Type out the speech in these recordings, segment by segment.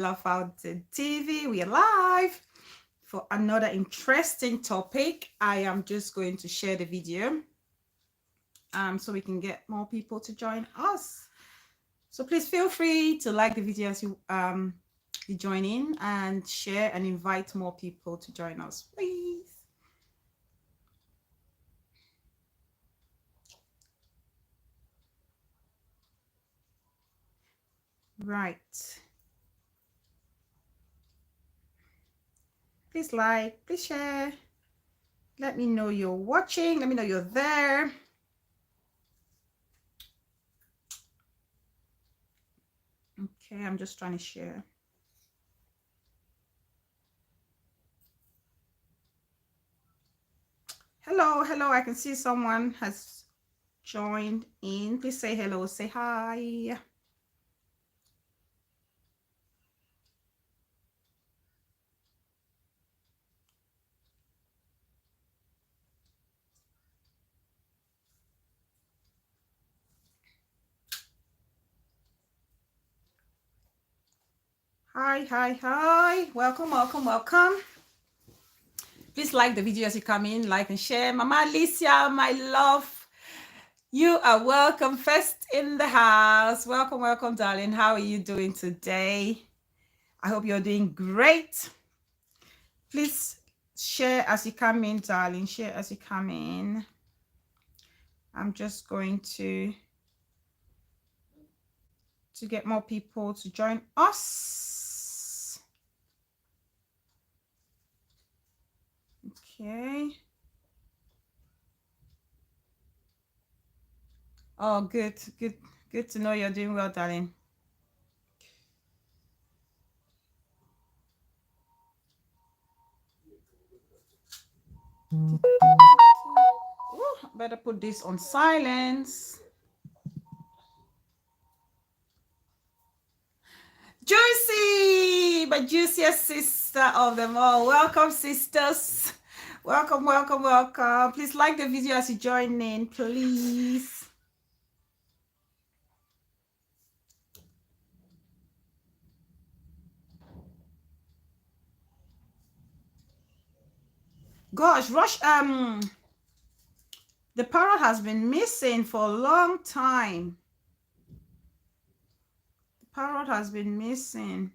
Fountain TV. We are live for another interesting topic. I am just going to share the video so we can get more people to join us. So please feel free to like the video as you join in and share and invite more people to join us, please. Right. Please like, please share. Let me know you're watching. Let me know you're there. Okay, I'm just trying to share. Hello, hello. I can see someone has joined in. Please say hello, say hi. Hi, hi, hi. Welcome, welcome, welcome. Please like the video as you come in, like and share. Mama Alicia, my love, you are welcome first in the house. Welcome, welcome, darling. How are you doing today? I hope you're doing great. Please share as you come in, darling. Share as you come in. I'm just going to get more people to join us. Okay. Oh, good to know you're doing well, darling. Ooh, better put this on silence. Juicy, my juiciest sister of them all. Welcome, sisters. Welcome, welcome, welcome. Please like the video as you join in, please. Gosh, Rush, the parrot has been missing for a long time. The parrot has been missing.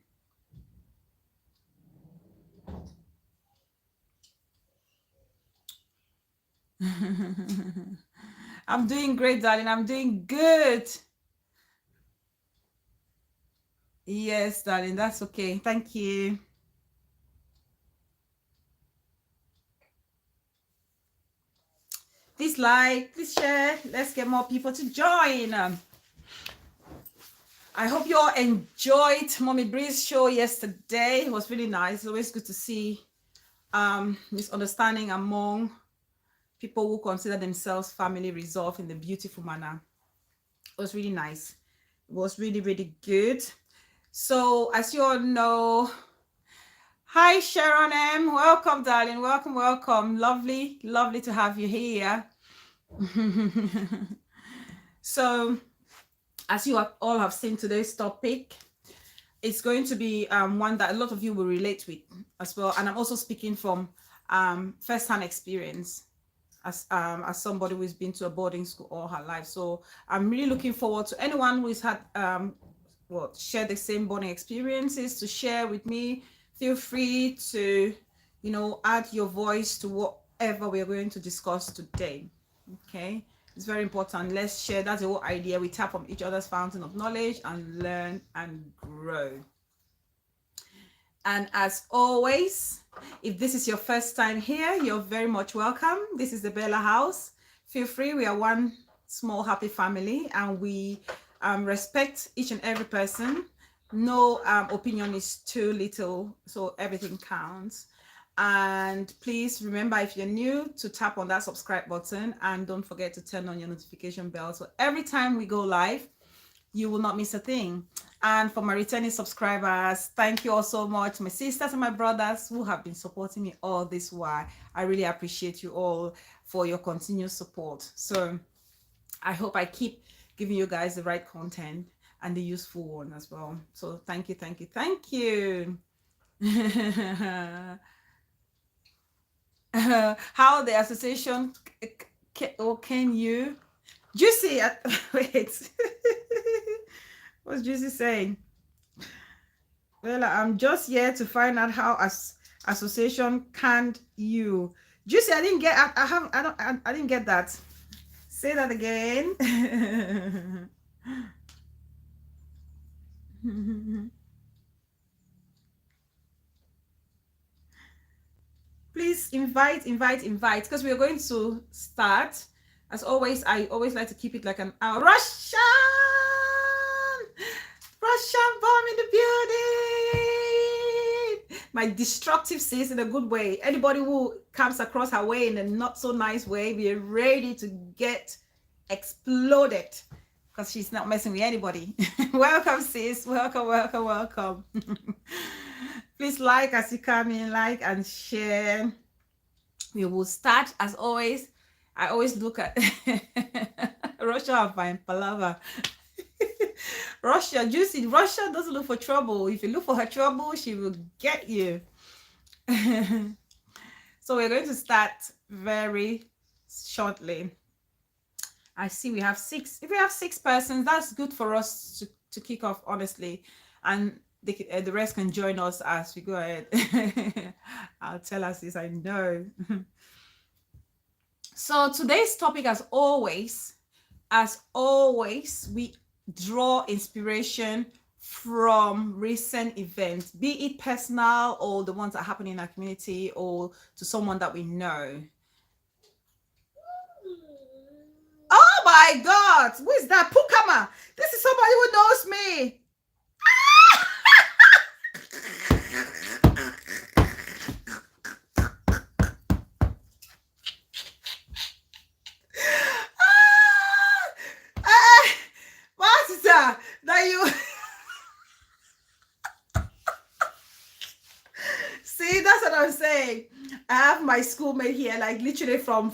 I'm doing great, darling. I'm doing good. Yes, darling. That's okay. Thank you. Please like, please share. Let's get more people to join. I hope you all enjoyed Mommy Bree's show yesterday. It was really nice. It's always good to see misunderstanding among people who consider themselves family resolved in the beautiful manner. It was really nice. It was really, really good. So as you all know, hi Sharon M. Welcome, darling. Welcome, welcome. Lovely, lovely to have you here. So as you all have seen today's topic, it's going to be one that a lot of you will relate with as well. And I'm also speaking from first-hand experience as somebody who's been to a boarding school all her life. So I'm really looking forward to anyone who's had share the same boarding experiences to share with me. Feel free to, add your voice to whatever we're going to discuss today. Okay, it's very important. Let's share. That's the whole idea. We tap on each other's fountain of knowledge and learn and grow. And as always, if this is your first time here, you're very much welcome. This is the Bella House. Feel free. We are one small happy family, and we respect each and every person. No opinion is too little, so everything counts. And please remember, if you're new, to tap on that subscribe button, and don't forget to turn on your notification bell, so every time we go live, you will not miss a thing. And for my returning subscribers, thank you all so much. My sisters and my brothers who have been supporting me all this while, I really appreciate you all for your continued support. So I hope I keep giving you guys the right content and the useful one as well. So thank you, thank you, thank you. How the association can you Juicy wait. What's Juicy saying? Well, I'm just here to find out how association can't you. Juicy, I didn't get. I didn't get that. Say that again. Please invite, because we are going to start. As always, I always like to keep it like an hour. Russian bomb in the building. My destructive sis in a good way. Anybody who comes across her way in a not so nice way, be ready to get exploded, because she's not messing with anybody. Welcome, sis. Welcome. Please like as you come in, like and share. We will start as always. I always look at Russia fine palava. Russia, Juicy. Russia doesn't look for trouble. If you look for her trouble, she will get you. So we're going to start very shortly. I see we have 6. If we have 6 persons, that's good for us to kick off, honestly. And the rest can join us as we go ahead. I'll tell us this, I know. So today's topic, as always, we draw inspiration from recent events, be it personal or the ones that happen in our community or to someone that we know. Oh my God, who is that? Pukama. This is somebody who knows me. That you see, that's what I'm saying. I have my schoolmate here, like literally from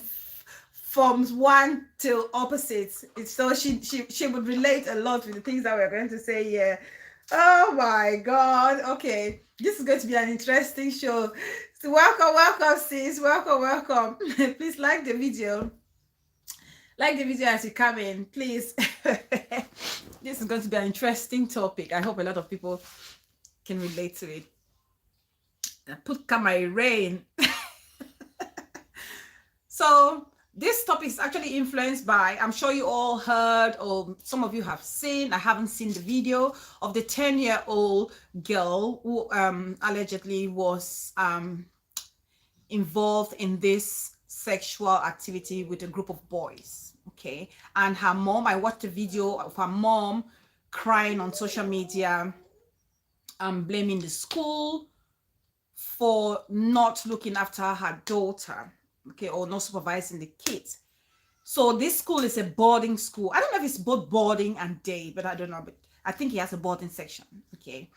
1 till opposites. So she would relate a lot with the things that we're going to say here. Oh my God. Okay, this is going to be an interesting show. So welcome sis, welcome. Please like the video as you come in, please. This is going to be an interesting topic. I hope a lot of people can relate to it. Put my rain. So this topic is actually influenced by, I'm sure you all heard, or some of you have seen, I haven't seen the video of the 10-year-old girl who allegedly was involved in this sexual activity with a group of boys. Okay, and her mom, I watched a video of her mom crying on social media, blaming the school for not looking after her daughter, okay, or not supervising the kids. So this school is a boarding school. I don't know if it's both boarding and day, but I don't know, but I think he has a boarding section. Okay,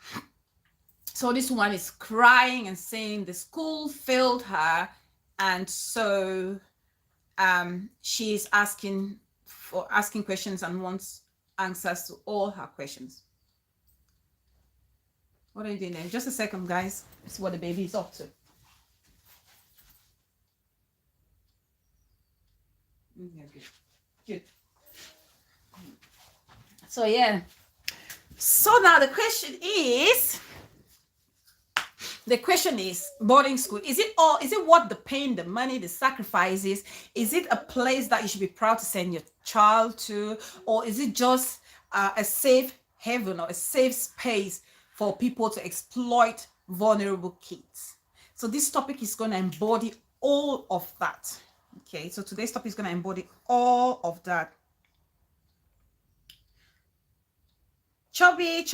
so this one is crying and saying the school failed her, and so she's asking questions and wants answers to all her questions. What are you doing there? Just a second, guys. This is what the baby is up to. Yeah, good. So yeah. So now the question is boarding school. Is it worth the pain, the money, the sacrifices? Is it a place that you should be proud to send your child to? Or is it just a safe haven or a safe space for people to exploit vulnerable kids? So this topic is going to embody all of that. Okay, so today's topic is going to embody all of that. Chubby,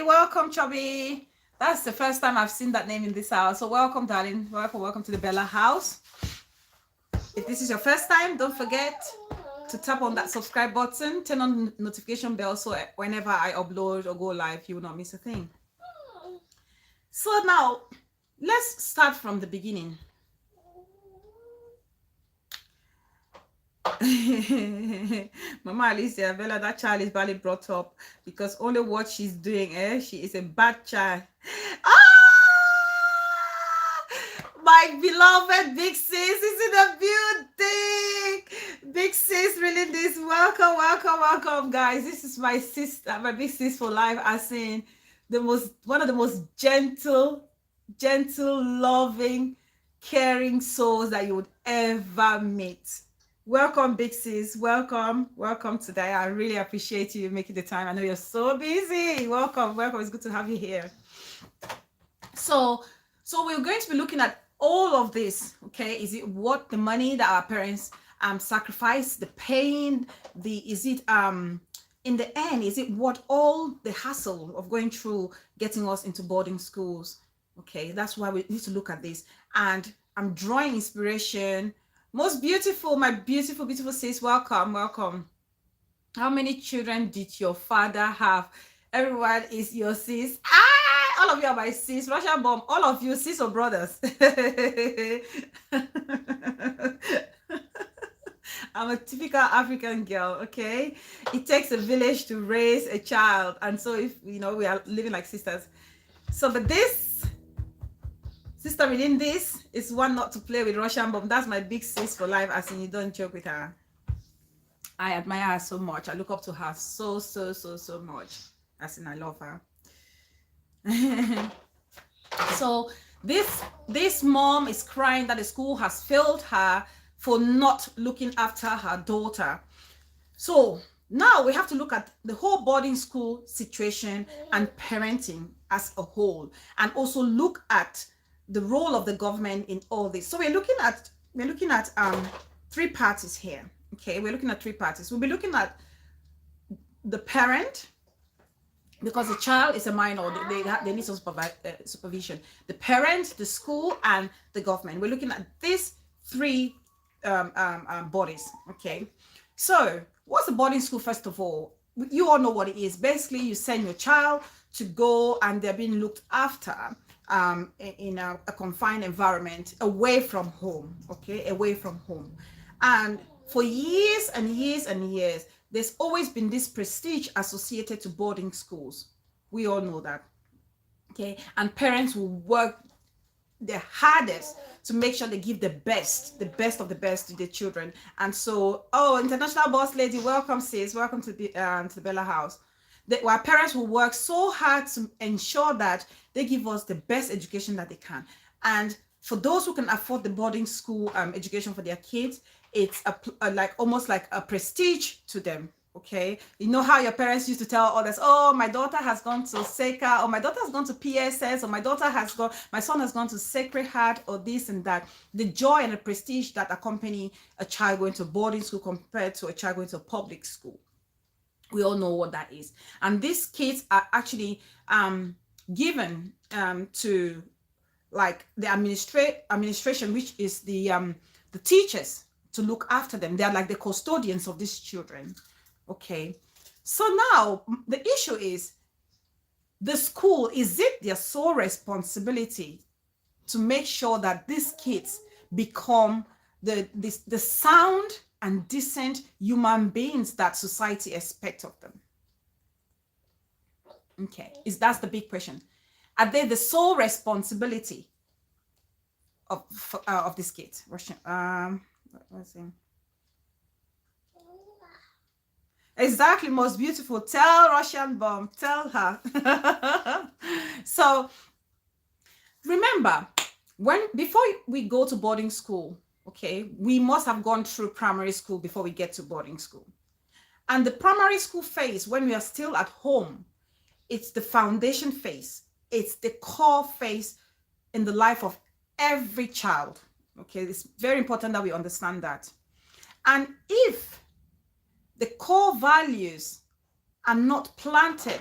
welcome, Chubby. That's the first time I've seen that name in this house. So welcome, darling. Welcome to the Bella house. If this is your first time, don't forget to tap on that subscribe button, turn on the notification bell, so whenever I upload or go live, you will not miss a thing. So now, let's start from the beginning. Mama Alicia, Bella, that child is badly brought up because only what she's doing, she is a bad child. Ah! My beloved big sis is in the building. Big sis, really this. Welcome, welcome, welcome, guys. This is my sister, my big sis for life. As in one of the most gentle, loving, caring souls that you would ever meet. Welcome, big sis. Welcome today. I really appreciate you making the time. I know you're so busy. Welcome. It's good to have you here. So we're going to be looking at all of this. Okay, is it what the money that our parents sacrifice, the pain, is it in the end, is it what all the hassle of going through getting us into boarding schools? Okay, that's why we need to look at this. And I'm drawing inspiration. Most beautiful, my beautiful sis, welcome. How many children did your father have? Everyone is your sis. All of you are my sis. Russian bomb, all of you sis or brothers. I'm a typical African girl, okay? It takes a village to raise a child. And so if, we are living like sisters. So, but this sister within this is one not to play with. Russian bomb. That's my big sis for life, as in you don't joke with her. I admire her so much. I look up to her so much. As in I love her. So this mom is crying that the school has failed her for not looking after her daughter. So now we have to look at the whole boarding school situation and parenting as a whole, and also look at the role of the government in all this. So we're looking at three parties here. Okay, we're looking at three parties. We'll be looking at the parent, because the child is a minor, they need some supervision. The parent, the school, and the government. We're looking at these three bodies. Okay, so what's a boarding school? First of all, you all know what it is. Basically, you send your child to go and they're being looked after in a confined environment, away from home. Okay, away from home. And for years and years and years, there's always been this prestige associated to boarding schools. We all know that. Okay, and parents will work their hardest to make sure they give the best of the best to their children. And so, international boss lady, welcome sis, welcome to the Bella House. Our parents will work so hard to ensure that they give us the best education that they can. And for those who can afford the boarding school education for their kids, it's almost like a prestige to them. Okay, you know how your parents used to tell others, oh, my daughter has gone to Seca, or my daughter has gone to PSS, or my son has gone to Sacred Heart, or this and that. The joy and the prestige that accompany a child going to boarding school compared to a child going to a public school. We all know what that is. And these kids are actually given to like the administration, which is the teachers, to look after them. They are like the custodians of these children. Okay, so now the issue is, the school, is it their sole responsibility to make sure that these kids become the sound and decent human beings that society expects of them? Okay, that's the big question. Are they the sole responsibility of these kids? Let's see. Exactly, most beautiful. Tell Russian bomb, tell her. So remember, before we go to boarding school, okay, we must have gone through primary school before we get to boarding school. And the primary school phase, when we are still at home, it's the foundation phase. It's the core phase in the life of every child. Okay, it's very important that we understand that. And if the core values are not planted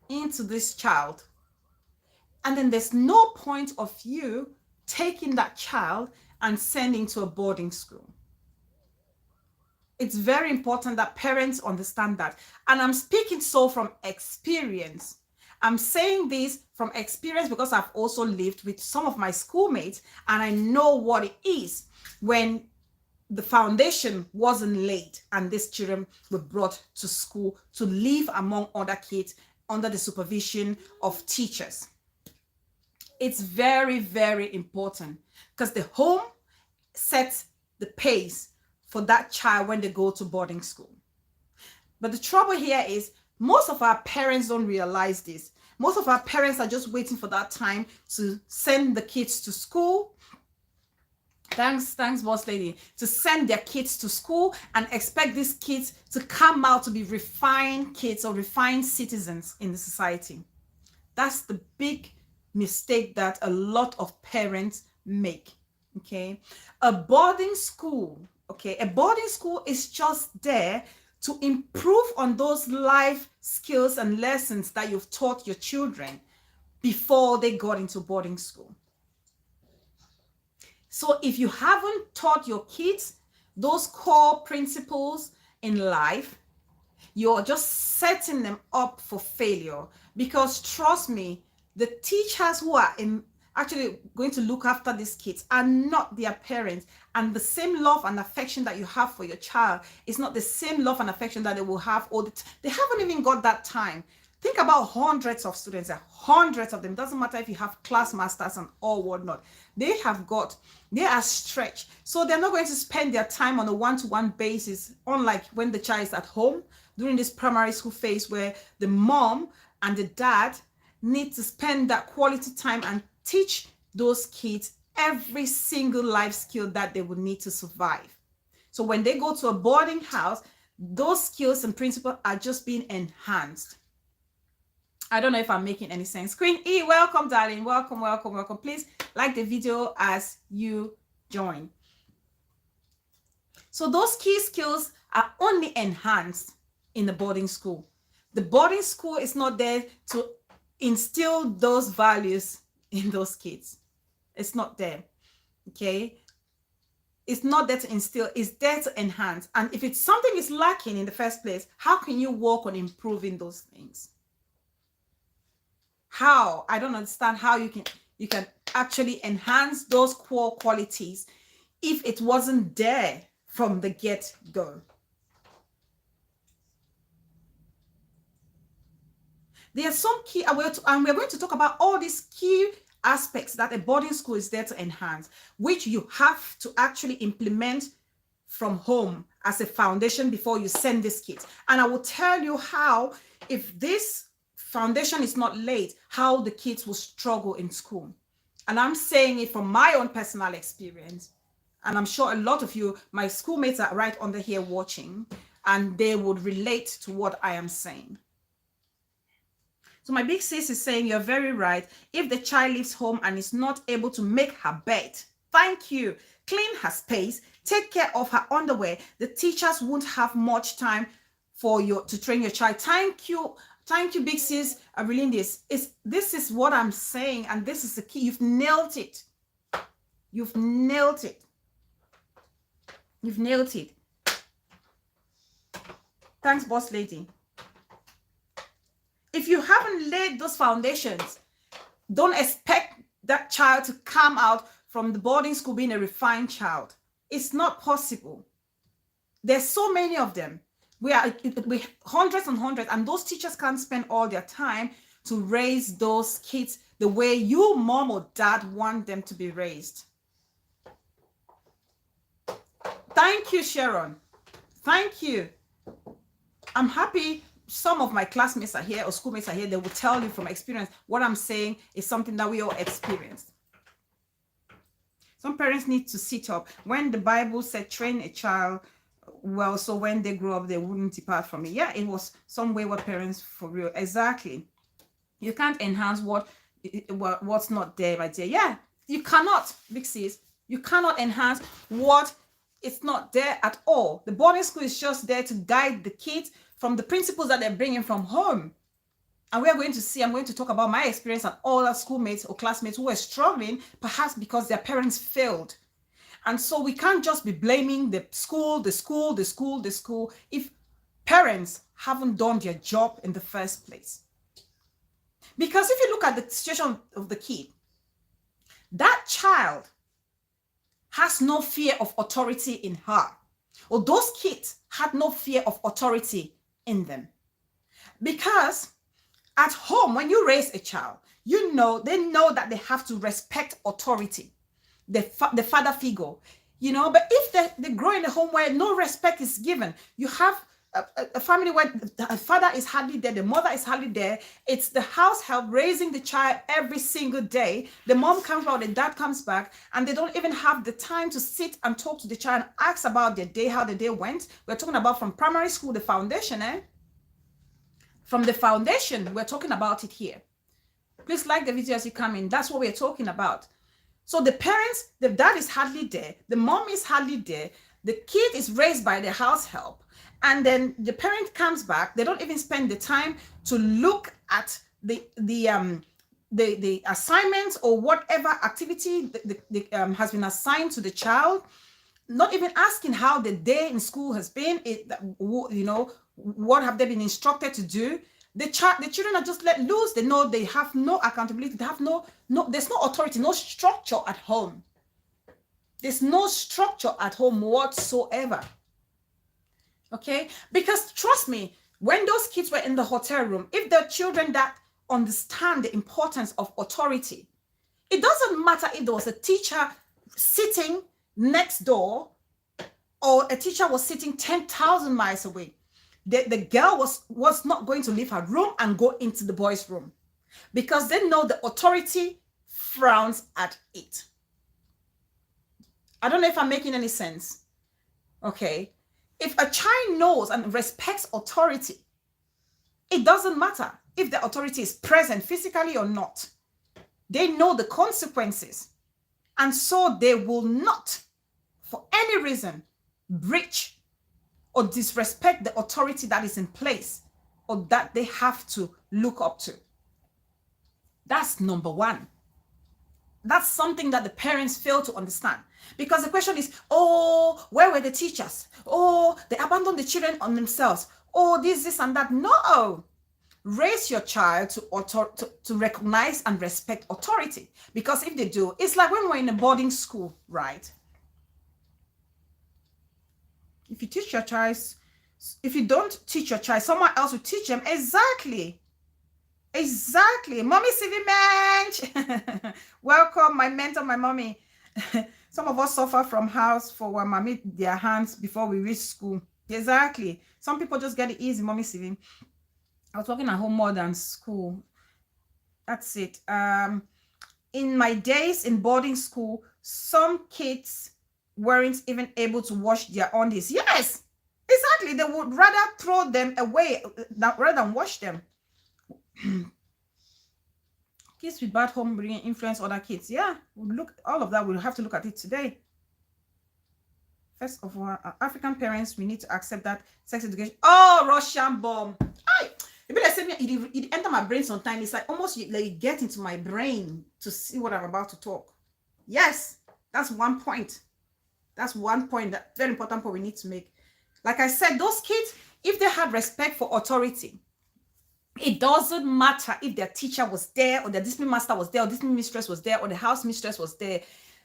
into this child, and then there's no point of you taking that child and sending to a boarding school. It's very important that parents understand that. And I'm speaking so from experience. I'm saying this from experience because I've also lived with some of my schoolmates, and I know what it is when the foundation wasn't laid and these children were brought to school to live among other kids under the supervision of teachers. It's very, very important because the home sets the pace for that child when they go to boarding school. But the trouble here is most of our parents don't realize this. Most of our parents are just waiting for that time to send the kids to school. Thanks, boss lady. To send their kids to school and expect these kids to come out to be refined kids or refined citizens in the society. That's the big mistake that a lot of parents make. Okay, a boarding school. Okay, a boarding school is just there to improve on those life skills and lessons that you've taught your children before they got into boarding school. So if you haven't taught your kids those core principles in life, you're just setting them up for failure. Because trust me, the teachers who are actually going to look after these kids are not their parents, and the same love and affection that you have for your child is not the same love and affection that they will have all the time. They haven't even got that time. Think about hundreds of students, hundreds of them. Doesn't matter if you have class masters and all whatnot. They are stretched. So they're not going to spend their time on a one-to-one basis, unlike when the child is at home during this primary school phase where the mom and the dad need to spend that quality time and teach those kids every single life skill that they would need to survive. So when they go to a boarding house, those skills and principles are just being enhanced. I don't know if I'm making any sense. Queen E, welcome, darling. Welcome, welcome, welcome. Please like the video as you join. So those key skills are only enhanced in the boarding school. The boarding school is not there to instill those values in those kids. It's not there. Okay? It's not there to instill, it's there to enhance. And if it's something is lacking in the first place, how can you work on improving those things? How? I don't understand how you can actually enhance those core qualities if it wasn't there from the get-go. There are some key, and we're going to talk about all these key aspects that a boarding school is there to enhance, which you have to actually implement from home as a foundation before you send these kids. And I will tell you how, if this foundation is not laid, how the kids will struggle in school. And I'm saying it from my own personal experience. And I'm sure a lot of you, my schoolmates, are right under here watching, and they would relate to what I am saying. So my big sis is saying you're very right. If the child leaves home and is not able to make her bed, thank you, clean her space, take care of her underwear, the teachers won't have much time for you to train your child. Thank you, big sis. I really this is what I'm saying, and this is the key. You've nailed it. You've nailed it. You've nailed it. Thanks, boss lady. If you haven't laid those foundations, don't expect that child to come out from the boarding school being a refined child. It's not possible. There's so many of them. We hundreds and hundreds, and those teachers can't spend all their time to raise those kids the way you, mom or dad, want them to be raised. Thank you, Sharon. Thank you. I'm happy some of my classmates are here or schoolmates are here. They will tell you from experience. What I'm saying is something that we all experienced. Some parents need to sit up. When the Bible said train a child well, so when they grow up, they wouldn't depart from it. Yeah, it was some wayward parents for real. Exactly. You can't enhance what's not there, my dear. Yeah, you cannot, big sis. You cannot enhance what it's not there at all. The boarding school is just there to guide the kids from the principles that they're bringing from home. And we're going to see, I'm going to talk about my experience and all our schoolmates or classmates who were struggling, perhaps because their parents failed. And so we can't just be blaming the school if parents haven't done their job in the first place. Because if you look at the situation of the kid, that child has no fear of authority in her, or those kids had no fear of authority in them. Because at home, when you raise a child, they know that they have to respect authority, the father figure, but if they grow in a home where no respect is given, you have a family where the father is hardly there, the mother is hardly there. It's the house help raising the child every single day. The mom comes out, the dad comes back, and they don't even have the time to sit and talk to the child and ask about their day, how the day went. We're talking about from primary school, the foundation, From the foundation, we're talking about it here. Please like the video as you come in. That's what we're talking about. So the parents, the dad is hardly there, the mom is hardly there, the kid is raised by the house help, and then the parent comes back. They don't even spend the time to look at the assignments or whatever activity has been assigned to the child. Not even asking how the day in school has been. What have they been instructed to do? The children are just let loose. They know they have no accountability. They have there's no authority, no structure at home. There's no structure at home whatsoever. Okay? Because trust me, when those kids were in the hotel room, if they're children that understand the importance of authority, it doesn't matter if there was a teacher sitting next door or a teacher was sitting 10,000 miles away. The girl was not going to leave her room and go into the boys' room, because they know the authority frowns at it. I don't know if I'm making any sense. Okay. If a child knows and respects authority, it doesn't matter if the authority is present physically or not. They know the consequences. And so they will not, for any reason, breach or disrespect the authority that is in place or that they have to look up to. That's number one. That's something that the parents fail to understand. Because the question is, oh, where were the teachers? Oh, they abandoned the children on themselves. Oh, this and that. No. Raise your child to recognize and respect authority. Because if they do, it's like when we're in a boarding school, right? If you don't teach your child, someone else will teach them. Exactly. Mommy Sylvie Mensch. Welcome, my mentor, my mommy. Some of us suffer from house for our mommy their hands before we reach school. Exactly. Some people just get it easy, mommy Sylvie. I was working at home more than school. That's it. In my days in boarding school, some kids weren't even able to wash their undies. Yes, exactly. They would rather throw them away rather than wash them. Kids with bad home bringing influence other kids. Yeah, we'll look all of that. We'll have to look at it today. First of all, African parents, we need to accept that sex education. Oh, Russian bomb. It enter my brain sometimes. It's like almost like get into my brain to see what I'm about to talk. Yes, that's one point. That's one point, that very important point we need to make. Like I said, those kids, if they had respect for authority, it doesn't matter if their teacher was there or their discipline master was there or discipline mistress was there or the house mistress was there.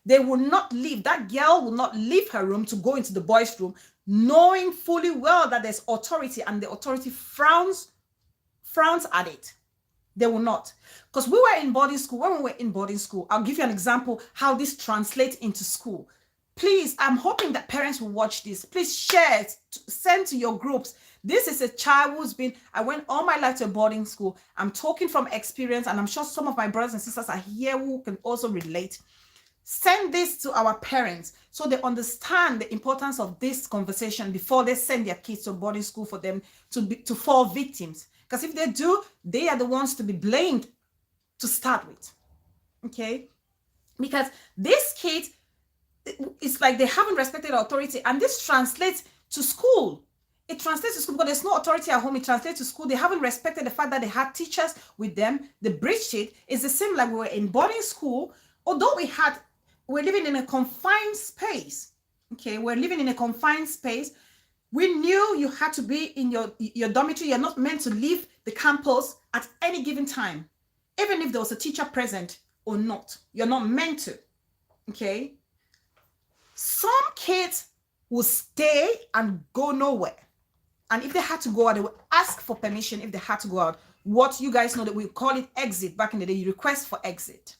They will not leave. That girl will not leave her room to go into the boys' room, knowing fully well that there's authority and the authority frowns at it. They will not. Because we were in boarding school. When we were in boarding school, I'll give you an example how this translates into school. Please, I'm hoping that parents will watch this. Please share it, send to your groups. This is a child who's I went all my life to a boarding school. I'm talking from experience, and I'm sure some of my brothers and sisters are here who can also relate. Send this to our parents so they understand the importance of this conversation before they send their kids to boarding school for them to fall victims. Because if they do, they are the ones to be blamed to start with. Okay? Because these kids, it's like they haven't respected authority, and this translates to school. It translates to school because there's no authority at home. It translates to school. They haven't respected the fact that they had teachers with them. They breached it. It's the same like we were in boarding school. Although we're living in a confined space. Okay, we're living in a confined space. We knew you had to be in your dormitory. You're not meant to leave the campus at any given time, even if there was a teacher present or not. You're not meant to. Okay. Some kids will stay and go nowhere. And if they had to go out, they would ask for permission if they had to go out. What you guys know that we call it exit. Back in the day, you request for exit.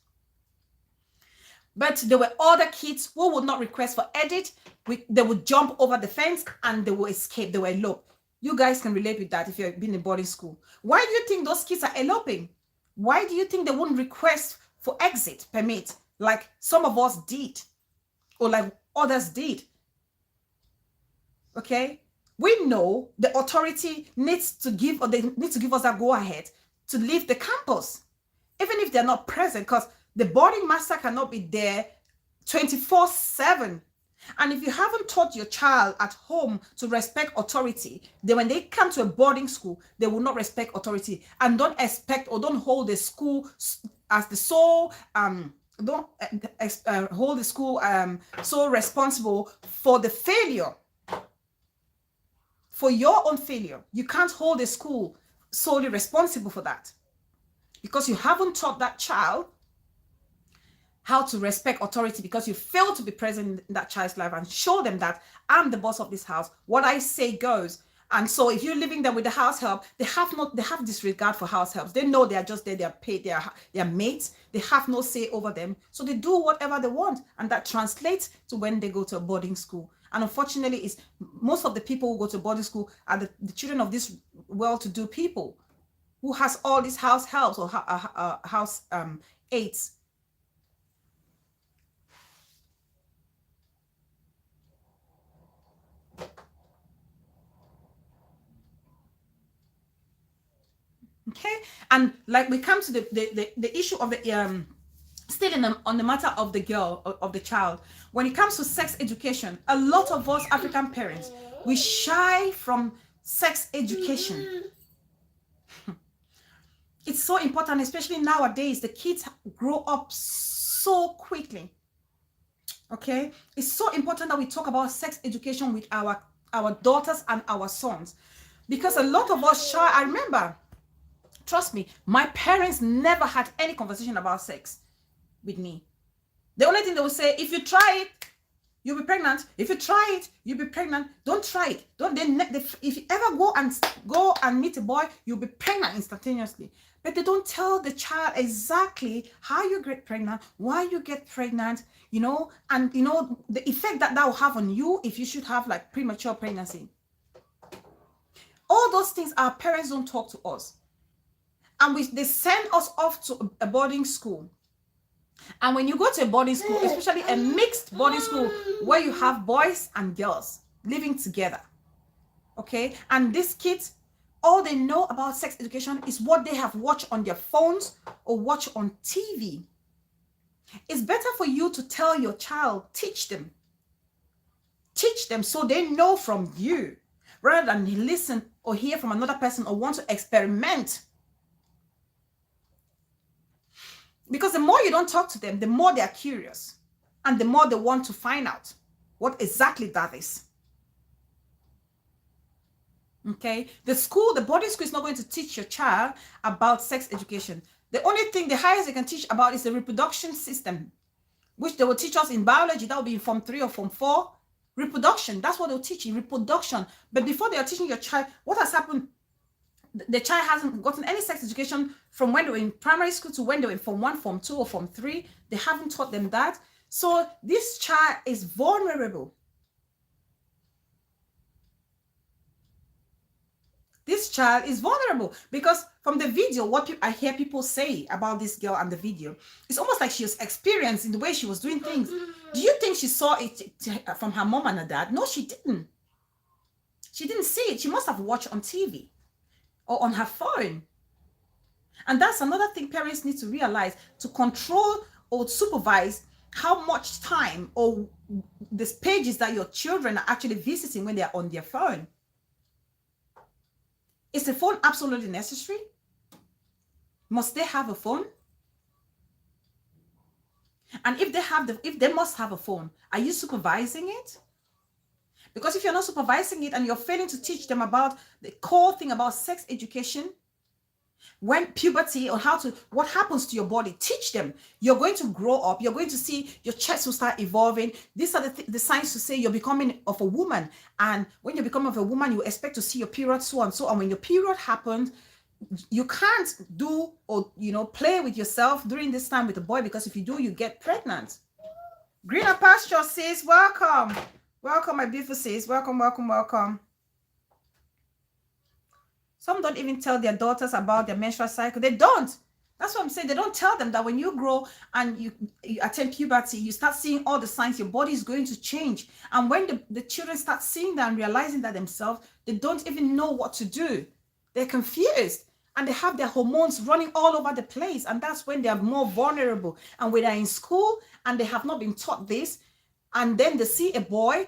But there were other kids who would not request for edit. They would jump over the fence and they would escape. They were elope. You guys can relate with that if you've been in boarding school. Why do you think those kids are eloping? Why do you think they wouldn't request for exit permit like some of us did or like others did? Okay, we know the authority needs to give, or they need to give us that go ahead to leave the campus, even if they're not present, because the boarding master cannot be there 24/7. And if you haven't taught your child at home to respect authority, then when they come to a boarding school, they will not respect authority. And don't expect or don't hold the school as the sole don't hold the school so responsible for the failure, for your own failure. You can't hold the school solely responsible for that, because you haven't taught that child how to respect authority, because you fail to be present in that child's life and show them that I'm the boss of this house. What I say goes. And so if you're living there with the house help, they have disregard for house helps. They know they are just there, they are paid, they are mates, they have no say over them. So they do whatever they want. And that translates to when they go to a boarding school. And unfortunately, it's most of the people who go to boarding school are the children of these well-to-do people who has all these house helps or house aides. Okay, and like we come to the issue of the still on the matter of the girl, of the child. When it comes to sex education, a lot of us African parents, we shy from sex education. It's so important, especially nowadays. The kids grow up so quickly. Okay, it's so important that we talk about sex education with our daughters and our sons, because a lot of us shy. I remember, trust me, my parents never had any conversation about sex with me. The only thing they would say, if you try it, you'll be pregnant. If you try it, you'll be pregnant. Don't try it. If you ever go and meet a boy, you'll be pregnant instantaneously. But they don't tell the child exactly how you get pregnant, why you get pregnant, and the effect that will have on you if you should have like premature pregnancy. All those things our parents don't talk to us. And they send us off to a boarding school. And when you go to a boarding school, especially a mixed boarding school where you have boys and girls living together, okay? And these kids, all they know about sex education is what they have watched on their phones or watch on TV. It's better for you to tell your child, teach them so they know from you, rather than listen or hear from another person or want to experiment. Because the more you don't talk to them, the more they are curious and the more they want to find out what exactly that is. Okay, the boarding school is not going to teach your child about sex education. The only thing, the highest they can teach about is the reproduction system, which they will teach us in biology. That will be in Form 3 or Form 4. Reproduction, that's what they'll teach you, reproduction. But before they are teaching your child, what has happened? The child hasn't gotten any sex education from when they were in primary school to when they were in Form 1, Form 2, or Form 3. They haven't taught them that. So this child is vulnerable. This child is vulnerable because from the video, what I hear people say about this girl and the video, it's almost like she was experienced in the way she was doing things. Do you think she saw it from her mom and her dad? No, she didn't. She didn't see it. She must have watched on TV or on her phone. And that's another thing parents need to realize, to control or supervise how much time or the pages that your children are actually visiting when they are on their phone. Is the phone absolutely necessary? Must they have a phone? And if they must have a phone, are you supervising it? Because if you're not supervising it and you're failing to teach them about the core thing about sex education, when puberty, or what happens to your body. Teach them. You're going to grow up. You're going to see your chest will start evolving. These are the signs to say you're becoming of a woman. And when you become of a woman, you expect to see your period, so on. So on. When your period happens, you can't do or play with yourself during this time with a boy, because if you do, you get pregnant. Greener pasture, sis. Welcome. Welcome, my beautiful sis. Welcome, welcome, welcome. Some don't even tell their daughters about their menstrual cycle. They don't. That's what I'm saying. They don't tell them that when you grow and you attain puberty, you start seeing all the signs your body is going to change. And when the children start seeing that and realizing that themselves, they don't even know what to do. They're confused. And they have their hormones running all over the place. And that's when they are more vulnerable. And when they're in school and they have not been taught this, and then they see a boy,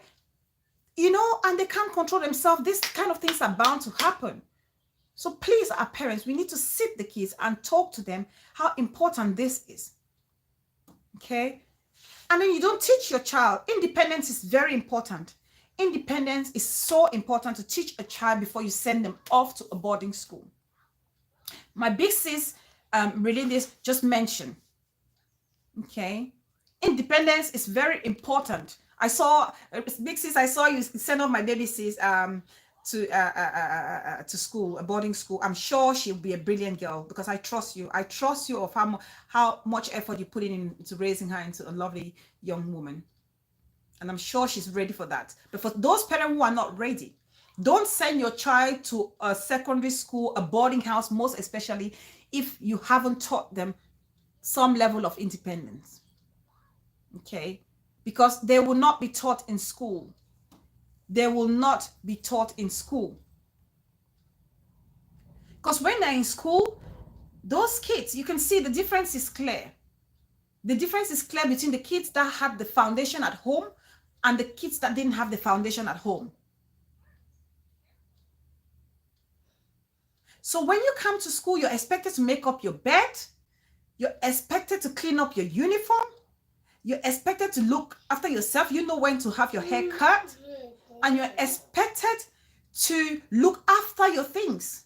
and they can't control themselves, these kind of things are bound to happen. So please, our parents, we need to sit the kids and talk to them how important this is. Okay? And then you don't teach your child. Independence is very important. Independence is so important to teach a child before you send them off to a boarding school. My big sis, reading this, just mentioned. Okay? Independence is very important. I saw, big sis, I saw you send off my baby sis to school, a boarding school. I'm sure she'll be a brilliant girl, because I trust you. I trust you of how much effort you put into raising her into a lovely young woman. And I'm sure she's ready for that. But for those parents who are not ready, don't send your child to a secondary school, a boarding house, most especially if you haven't taught them some level of independence. Okay? Because they will not be taught in school. They will not be taught in school. Because when they're in school, those kids, you can see the difference is clear. The difference is clear between the kids that had the foundation at home and the kids that didn't have the foundation at home. So when you come to school, you're expected to make up your bed. You're expected to clean up your uniform. You're expected to look after yourself. You know when to have your hair cut. And you're expected to look after your things.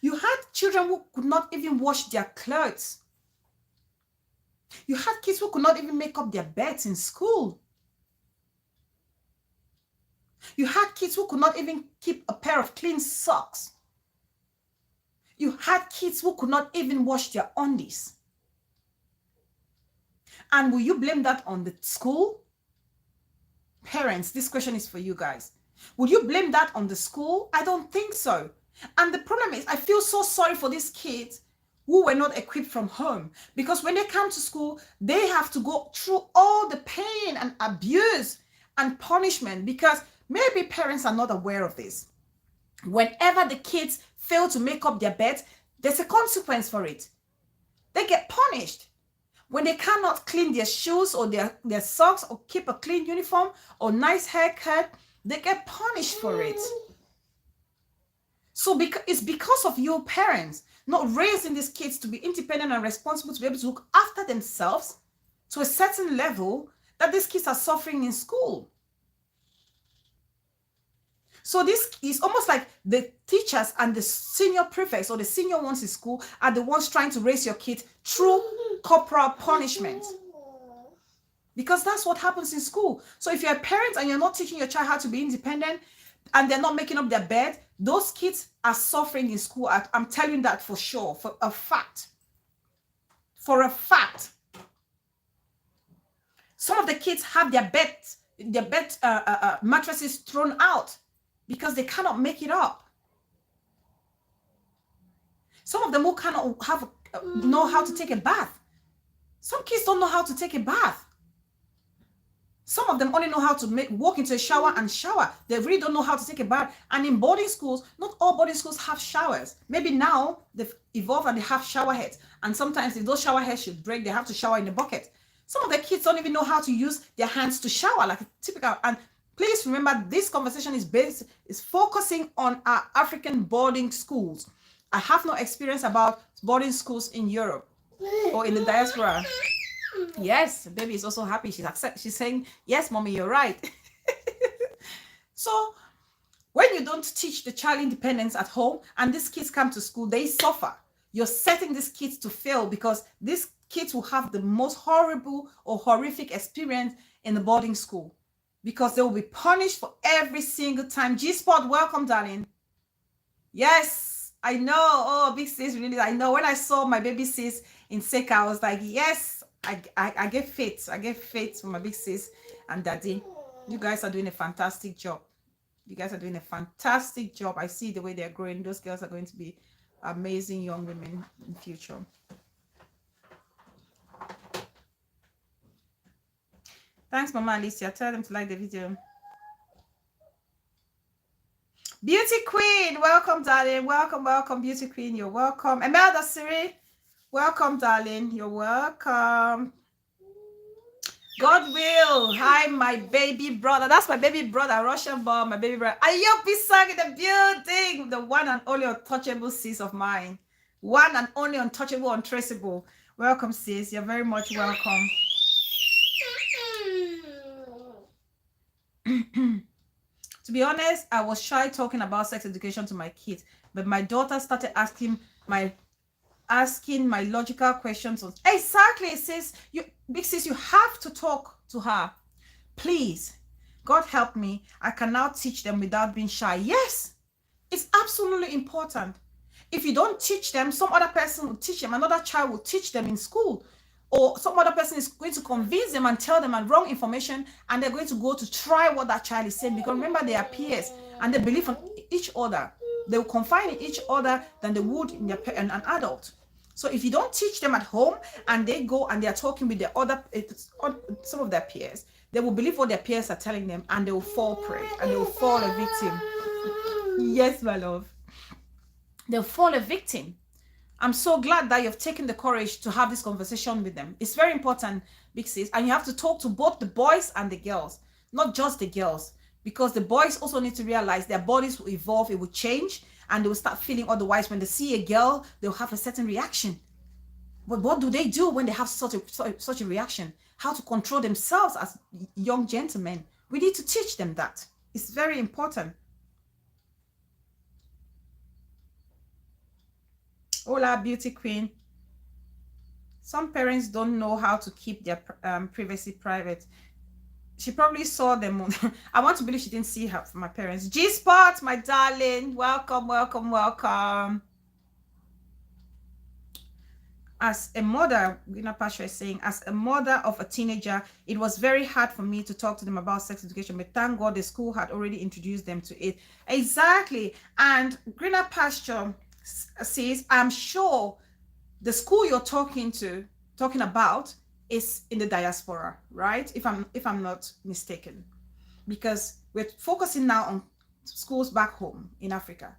You had children who could not even wash their clothes. You had kids who could not even make up their beds in school. You had kids who could not even keep a pair of clean socks. You had kids who could not even wash their undies. And will you blame that on the school? Parents, this question is for you guys. Would you blame that on the school? I don't think so. And the problem is, I feel so sorry for these kids who were not equipped from home, because when they come to school, they have to go through all the pain and abuse and punishment, because maybe parents are not aware of this. Whenever the kids fail to make up their beds, there's a consequence for it. They get punished. When they cannot clean their shoes or their socks or keep a clean uniform or nice haircut, they get punished for it. So it's because of your parents not raising these kids to be independent and responsible, to be able to look after themselves to a certain level, that these kids are suffering in school. So this is almost like the teachers and the senior prefects or the senior ones in school are the ones trying to raise your kids through corporal punishment. Because that's what happens in school. So if you're a parent and you're not teaching your child how to be independent and they're not making up their bed, those kids are suffering in school. I'm telling you that for sure, for a fact. For a fact. Some of the kids have their bed mattresses thrown out because they cannot make it up. Some of them who cannot know how to take a bath. Some kids don't know how to take a bath. Some of them only know how to walk into a shower and shower. They really don't know how to take a bath. And in boarding schools, not all boarding schools have showers. Maybe now they've evolved and they have shower heads. And sometimes if those shower heads should break, they have to shower in a bucket. Some of the kids don't even know how to use their hands to shower, like a typical. And please remember, this conversation is focusing on our African boarding schools. I have no experience about boarding schools in Europe or in the diaspora. Yes, baby is also happy. She's saying, yes, mommy, you're right. So When you don't teach the child independence at home and these kids come to school, they suffer. You're setting these kids to fail because these kids will have the most horrible or horrific experience in the boarding school because they will be punished for every single time. G-Spot, welcome, darling. Yes, I know. Oh, big sis, really. I know. When I saw my baby sis in Seka, I was like, yes, I get faith. I get faith for my big sis and daddy. You guys are doing a fantastic job. You guys are doing a fantastic job. I see the way they're growing. Those girls are going to be amazing young women in future. Thanks, Mama Alicia. Tell them to like the video. Beauty Queen, welcome, darling. Welcome, welcome, Beauty Queen. You're welcome. Emelda Siri, welcome, darling. You're welcome. God will. Hi, my baby brother. That's my baby brother, Russian bomb, my baby brother. Ayop Bisang in the building. The one and only untouchable sis of mine. One and only untouchable, untraceable. Welcome, sis. You're very much welcome. To be honest, I was shy talking about sex education to my kids, but my daughter started asking my logical questions. Exactly, sis. Big sis, you have to talk to her. Please. God help me. I can now teach them without being shy. Yes, it's absolutely important. If you don't teach them, some other person will teach them. Another child will teach them in school. Or some other person is going to convince them and tell them wrong information, and they're going to go to try what that child is saying. Because remember, they are peers and they believe in each other. They will confide in each other than they would in an adult. So if you don't teach them at home and they go and they are talking with their some of their peers, they will believe what their peers are telling them and they will fall prey and they will fall a victim. Yes, my love. They'll fall a victim. I'm so glad that you've taken the courage to have this conversation with them. It's very important, big sis. And you have to talk to both the boys and the girls, not just the girls, because the boys also need to realize their bodies will evolve, it will change, and they will start feeling otherwise. When they see a girl, they'll have a certain reaction. But what do they do when they have such a reaction? How to control themselves as young gentlemen. We need to teach them that. It's very important. Hola, Beauty Queen. Some parents don't know how to keep their privacy private. She probably saw them. I want to believe she didn't see her from my parents. G-Spot, my darling. Welcome, welcome, welcome. As a mother, Gina Pasha is saying, as a mother of a teenager, it was very hard for me to talk to them about sex education, but thank God the school had already introduced them to it. Exactly. And Greener Pasture says, I'm sure the school you're talking about is in the diaspora, right? If I'm not mistaken, because we're focusing now on schools back home in Africa.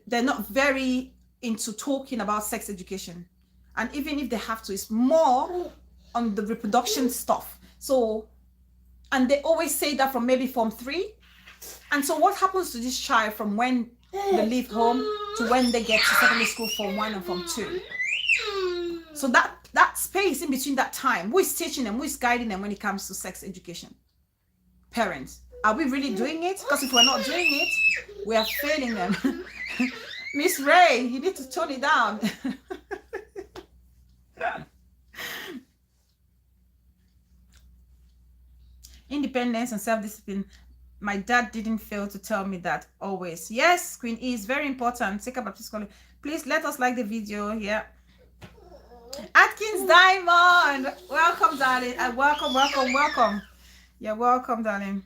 They're not very into talking about sex education, and even if they have to, it's more on the reproduction stuff. So, and they always say that from maybe Form 3. And so what happens to this child from when they leave home to when they get to secondary school, Form 1 and Form 2? So that space in between that time, who is teaching them, who is guiding them when it comes to sex education? Parents. Are we really doing it? Because if we're not doing it, we are failing them. Miss Ray, you need to tone it down. Independence and self-discipline. My dad didn't fail to tell me that always. Yes, Queen E is very important. Take up Baptist College. Please let us like the video. Yeah. Atkins Diamond, welcome, darling. And welcome, welcome, welcome. You're welcome, darling.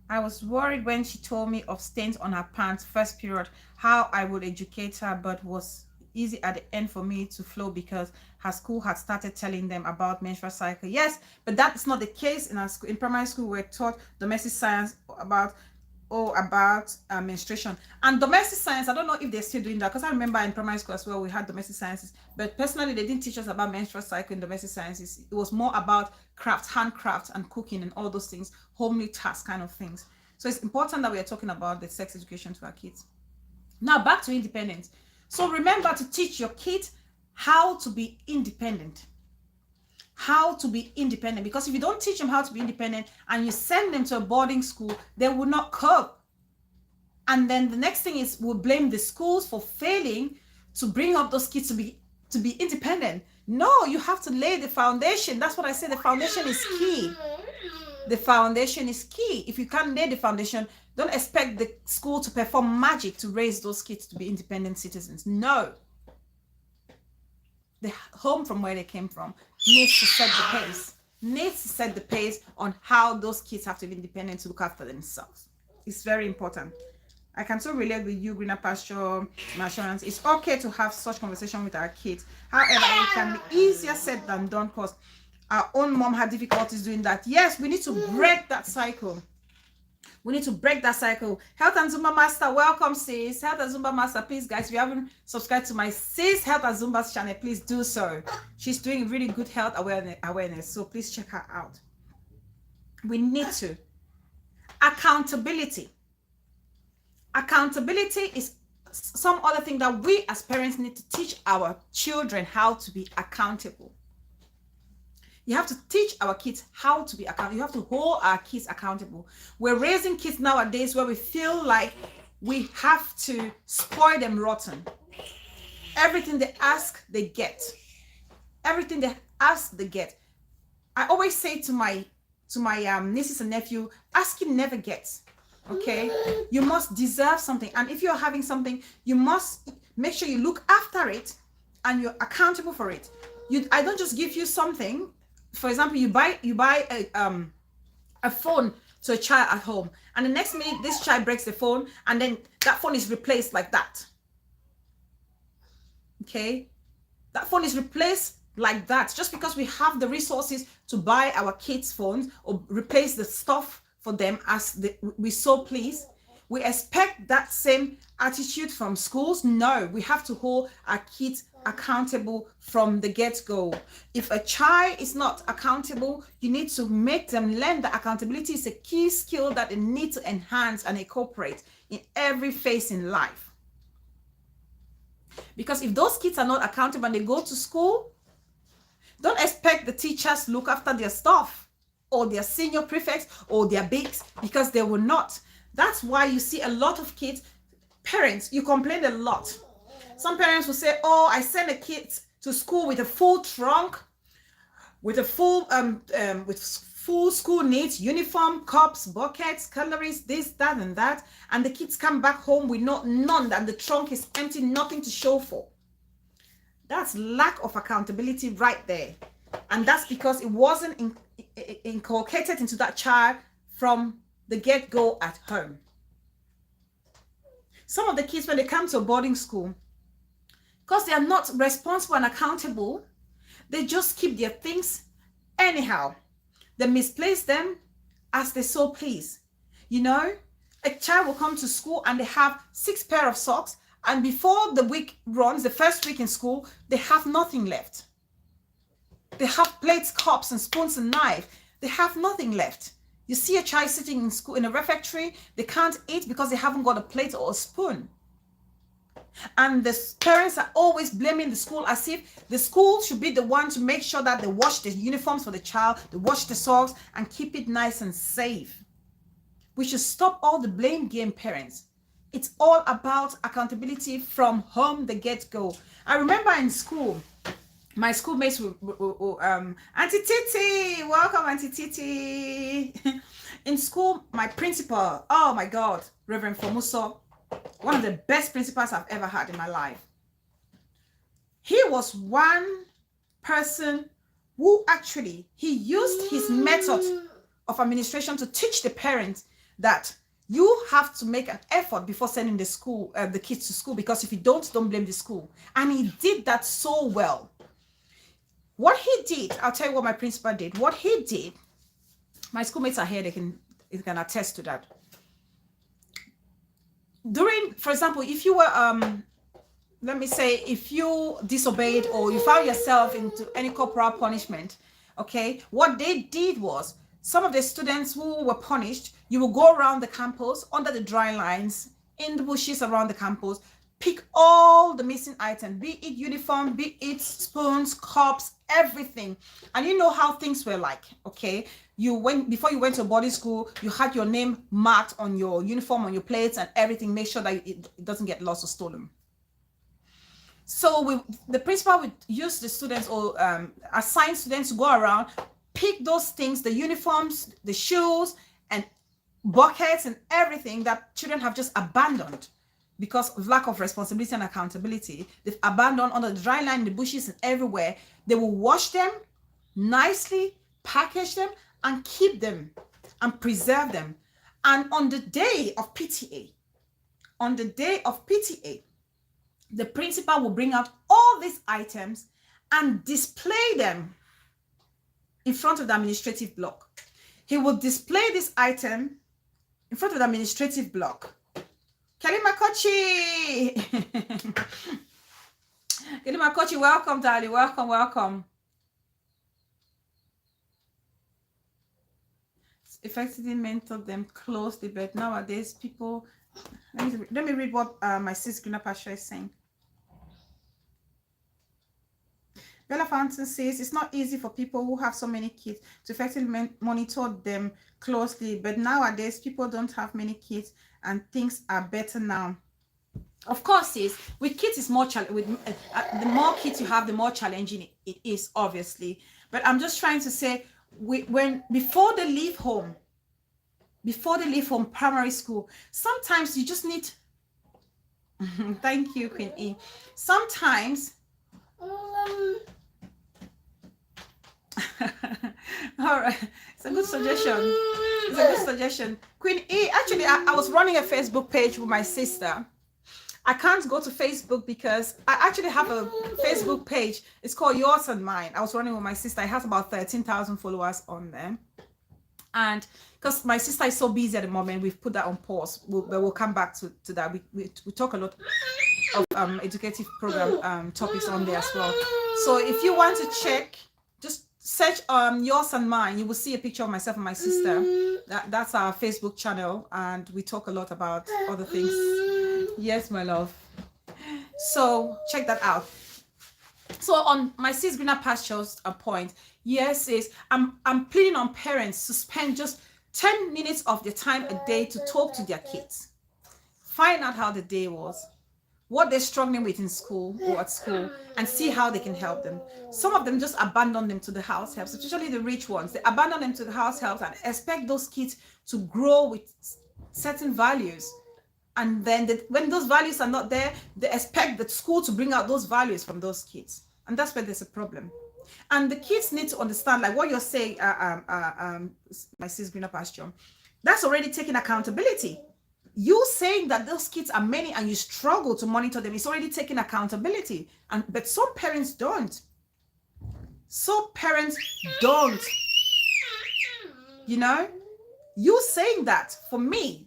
I was worried when she told me of stains on her pants first period, how I would educate her, but was easy at the end for me to flow because her school had started telling them about menstrual cycle. Yes, but that is not the case in our school. In primary school, we're taught domestic science about menstruation and domestic science. I don't know if they're still doing that, because I remember in primary school as well we had domestic sciences, but personally they didn't teach us about menstrual cycle in domestic sciences. It was more about craft, handcraft and cooking and all those things, homely tasks kind of things. So it's important that we are talking about the sex education to our kids. Now back to independence. So remember to teach your kids how to be independent, how to be independent, because if you don't teach them how to be independent and you send them to a boarding school, they will not cope. And then the next thing is we'll blame the schools for failing to bring up those kids to be independent. No, you have to lay the foundation. That's what I say. The foundation is key. The foundation is key. If you can't lay the foundation, don't expect the school to perform magic to raise those kids to be independent citizens. No. The home from where they came from needs to set the pace. Needs to set the pace on how those kids have to be independent to look after themselves. It's very important. I can so relate with you, Greener Pasture, Assurance. It's okay to have such conversation with our kids. However, it can be easier said than done because our own mom had difficulties doing that. Yes, we need to break that cycle. We need to break that cycle. Health and Zumba Master, welcome, sis. Health and Zumba Master, please, guys, if you haven't subscribed to my sis Health and Zumba's channel, please do so. She's doing really good health awareness, so please check her out. We need to. Accountability. Accountability is some other thing that we as parents need to teach our children how to be accountable. You have to teach our kids how to be accountable. You have to hold our kids accountable. We're raising kids nowadays where we feel like we have to spoil them rotten. Everything they ask, they get. Everything they ask, they get. I always say to my nieces and nephew, asking never gets. Okay, you must deserve something, and if you're having something, you must make sure you look after it and you're accountable for it. I don't just give you something. For example, you buy a phone to a child at home, and the next minute this child breaks the phone, and then that phone is replaced like that. Okay, that phone is replaced like that just because we have the resources to buy our kids' phones or replace the stuff for them as we so please. We expect that same attitude from schools. No, we have to hold our kids accountable from the get-go. If a child is not accountable, you need to make them learn that accountability is a key skill that they need to enhance and incorporate in every phase in life. Because if those kids are not accountable and they go to school, don't expect the teachers to look after their stuff or their senior prefects or their bigs, because they will not. That's why you see a lot of kids, parents, you complain a lot. Some parents will say, oh, I send a kid to school with a full trunk, with a full school needs, uniform, cups, buckets, calories, this, that, and that, and the kids come back home with none, and the trunk is empty, nothing to show for. That's lack of accountability right there. And that's because it wasn't inculcated into that child from the get-go at home. Some of the kids, when they come to a boarding school, because they are not responsible and accountable, they just keep their things anyhow. They misplace them as they so please. You know, a child will come to school and they have 6 pairs of socks, and before the week runs, the first week in school, they have nothing left. They have plates, cups, and spoons and knife. They have nothing left. You see a child sitting in school in a refectory, they can't eat because they haven't got a plate or a spoon. And the parents are always blaming the school as if the school should be the one to make sure that they wash the uniforms for the child, they wash the socks, and keep it nice and safe. We should stop all the blame game, parents. It's all about accountability from home, the get-go. I remember in school, my schoolmates Auntie Titi, welcome Auntie Titi. In school, my principal, oh my God, Reverend Fomuso, one of the best principals I've ever had in my life. He was one person who actually, he used his method of administration to teach the parents that you have to make an effort before sending the kids to school, because if you don't blame the school. And he did that so well. What he did, I'll tell you what my principal did. What he did, my schoolmates are here, they can attest to that. During, for example, if you were, let me say, if you disobeyed or you found yourself into any corporal punishment, okay, what they did was, some of the students who were punished, you will go around the campus, under the dry lines, in the bushes around the campus, Pick all the missing items, be it uniform, be it spoons, cups, everything. And you know how things were like, okay? Before you went to boarding school, you had your name marked on your uniform, on your plates and everything. Make sure that it doesn't get lost or stolen. So the principal would use the students or assign students to go around, pick those things, the uniforms, the shoes, and buckets and everything that children have just abandoned because of lack of responsibility and accountability. They've abandoned under the dry line, in the bushes and everywhere. They will wash them nicely, package them, and keep them and preserve them. And on the day of PTA, the principal will bring out all these items and display them in front of the administrative block. He will display this item in front of the administrative block. Kelly Makochi! Kelly Makochi, welcome, darling. Welcome, welcome. Effectively mentor them closely, but nowadays people... Let me read what my sis Greener Pasture is saying. Bella Fountain says it's not easy for people who have so many kids to effectively monitor them closely, but nowadays people don't have many kids and things are better now. Of course, sis, with kids is more challenging. The more kids you have, the more challenging it is, obviously. But I'm just trying to say, before they leave home, primary school, sometimes you just need... Thank you, Queen E. Sometimes... All right, it's a good suggestion. Queen E, actually, I was running a Facebook page with my sister. I can't go to Facebook because I actually have a Facebook page. It's called Yours and Mine. I was running with my sister. It has about 13,000 followers on there. And because my sister is so busy at the moment, we've put that on pause. We'll come back to that. We talk a lot of educative program topics on there as well. So if you want to check, just search Yours and Mine. You will see a picture of myself and my sister. That's our Facebook channel, and we talk a lot about other things. Yes, my love. So check that out. So on my sis Greener Pastures point, yes, I'm pleading on parents to spend just 10 minutes of their time a day to talk to their kids. Find out how the day was, what they're struggling with in school or at school, and see how they can help them. Some of them just abandon them to the house helps, especially the rich ones. They abandon them to the house helps and expect those kids to grow with certain values. And then when those values are not there, they expect the school to bring out those values from those kids. And that's where there's a problem. And the kids need to understand, like what you're saying, my sis Greener Pasture, that's already taking accountability. You saying that those kids are many and you struggle to monitor them, it's already taking accountability. But some parents don't. Some parents don't. You know, you saying that, for me,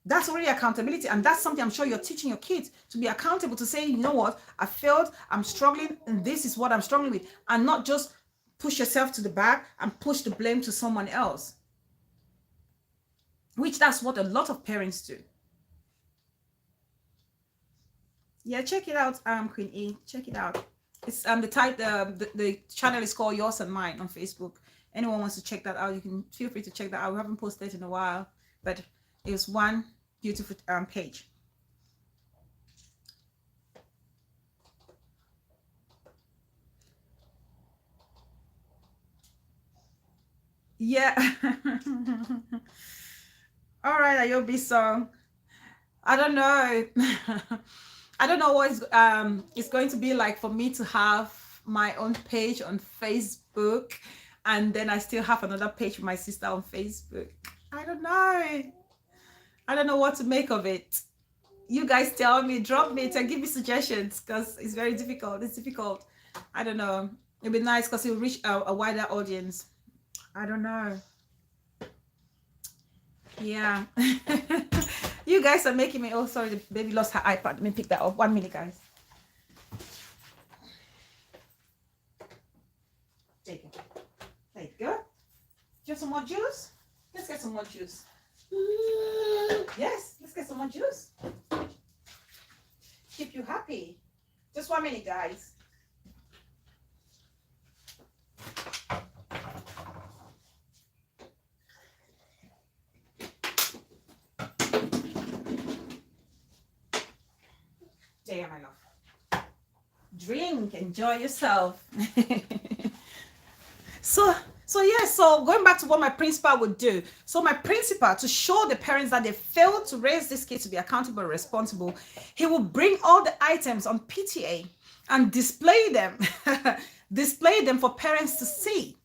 that's already accountability. And that's something I'm sure you're teaching your kids, to be accountable, to say, you know what, I failed, I'm struggling, and this is what I'm struggling with. And not just push yourself to the back and push the blame to someone else. Which that's what a lot of parents do. Yeah, check it out, Queen E. Check it out. It's the channel is called Yours and Mine on Facebook. Anyone wants to check that out, you can feel free to check that out. We haven't posted it in a while, but it was one beautiful page. Yeah. All right, Ayobi song. I don't know. I don't know what it's going to be like for me to have my own page on Facebook, and then I still have another page with my sister on Facebook. I don't know. I don't know what to make of it. You guys tell me, drop me and give me suggestions, because it's very difficult. It's difficult. I don't know. It'd be nice because it will reach a wider audience. I don't know. Yeah. You guys are making me... Oh, sorry, the baby lost her iPad. Let me pick that up. 1 minute, guys. There you go. There you go. Just some more juice? Let's get some more juice. Yes, let's get some more juice. keep you happy. Just 1 minute, guys. There, my love. Drink, enjoy yourself. So going back to what my principal would do. So my principal, to show the parents that they failed to raise this kid to be accountable and responsible, he will bring all the items on PTA and display them, display them for parents to see.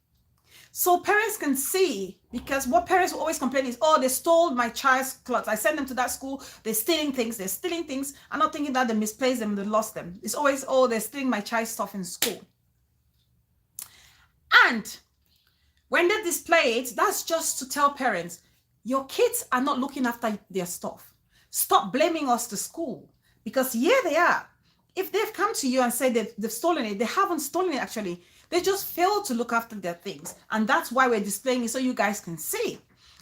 So parents can see, because what parents will always complain is, oh, they stole my child's clothes. I sent them to that school. They're stealing things. I'm not thinking that they misplaced them, they lost them. It's always, oh, they're stealing my child's stuff in school. And when they display it, that's just to tell parents, your kids are not looking after their stuff. Stop blaming us, the school, because here they are. If they've come to you and said they've stolen it, they haven't stolen it actually. They just failed to look after their things. And that's why we're displaying it, so you guys can see.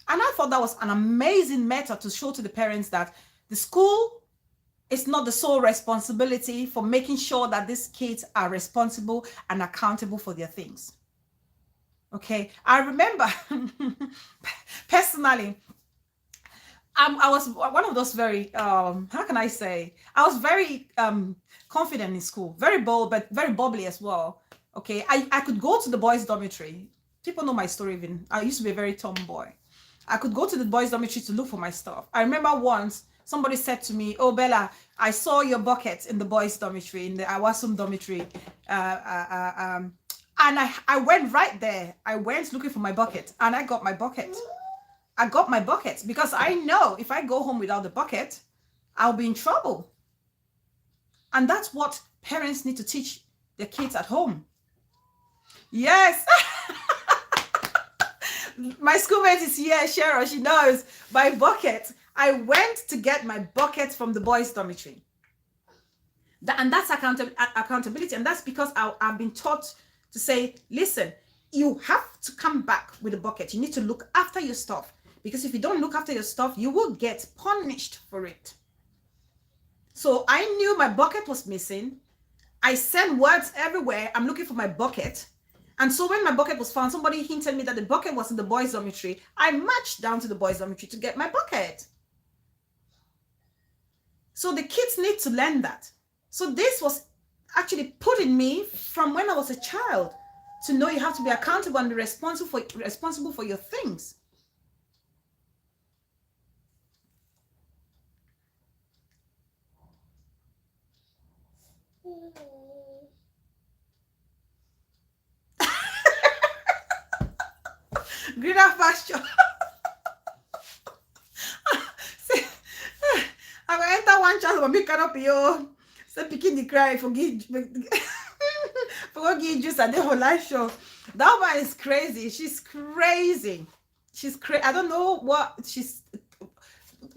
And I thought that was an amazing method to show to the parents that the school is not the sole responsibility for making sure that these kids are responsible and accountable for their things. Okay, I remember personally, I was one of those very, how can I say? I was very confident in school, very bold, but very bubbly as well. Okay, I could go to the boys' dormitory. People know my story even. I used to be a very tomboy. I could go to the boys' dormitory to look for my stuff. I remember once somebody said to me, oh, Bella, I saw your bucket in the boys' dormitory, in the Awasum dormitory. And I went right there. I went looking for my bucket and I got my bucket. I got my bucket because I know if I go home without the bucket, I'll be in trouble. And that's what parents need to teach their kids at home. Yes. My schoolmate is here, Cheryl, she knows my bucket. I went to get my bucket from the boys' dormitory. And that's accountability. And that's because I've been taught to say, listen, you have to come back with a bucket. You need to look after your stuff, because if you don't look after your stuff, you will get punished for it. So I knew my bucket was missing. I sent words everywhere. I'm looking for my bucket. And so when my bucket was found, somebody hinted me that the bucket was in the boys' dormitory. I marched down to the boys' dormitory to get my bucket. So the kids need to learn that. So this was actually put in me from when I was a child, to know you have to be accountable and be responsible for your things. Greener pasture. I will enter one child and make up yo. Say picking the cry forgive juice at the whole life show. That one is crazy. She's crazy. She's crazy. I don't know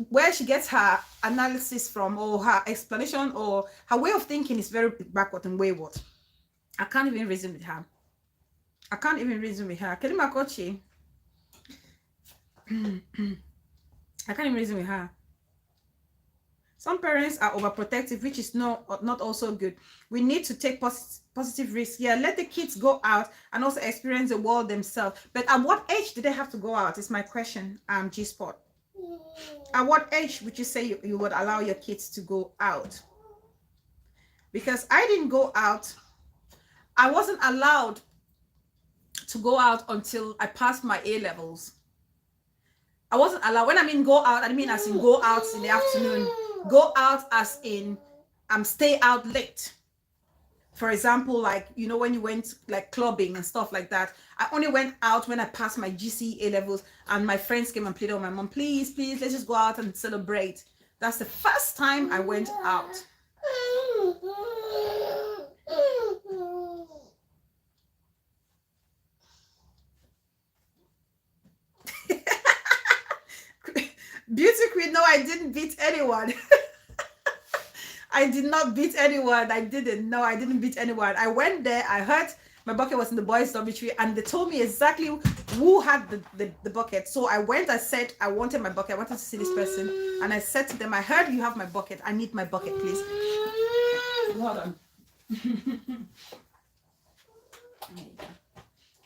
where she gets her analysis from, or her explanation, or her way of thinking is very backward and wayward. I can't even reason with her. Kelima Kochi. I can't even reason with her. Some parents are overprotective, which is not also good. We need to take positive risks. Yeah, let the kids go out and also experience the world themselves. But at what age do they have to go out is my question, G-Spot. At what age would you say you would allow your kids to go out? Because I didn't go out. I wasn't allowed to go out until I passed my A-levels. I wasn't allowed. When I mean go out, I mean as in go out in the afternoon. Go out as in stay out late. For example, like, you know, when you went like clubbing and stuff like that, I only went out when I passed my GCE A-levels and my friends came and pleaded with my mom, please, let's just go out and celebrate. That's the first time I went out. Beauty queen, no, I didn't beat anyone. I did not beat anyone. I didn't beat anyone. I went there, I heard my bucket was in the boys' dormitory, and they told me exactly who had the bucket. So I went, I said, I wanted my bucket. I wanted to see this person. And I said to them, I heard you have my bucket. I need my bucket, please. Hold on.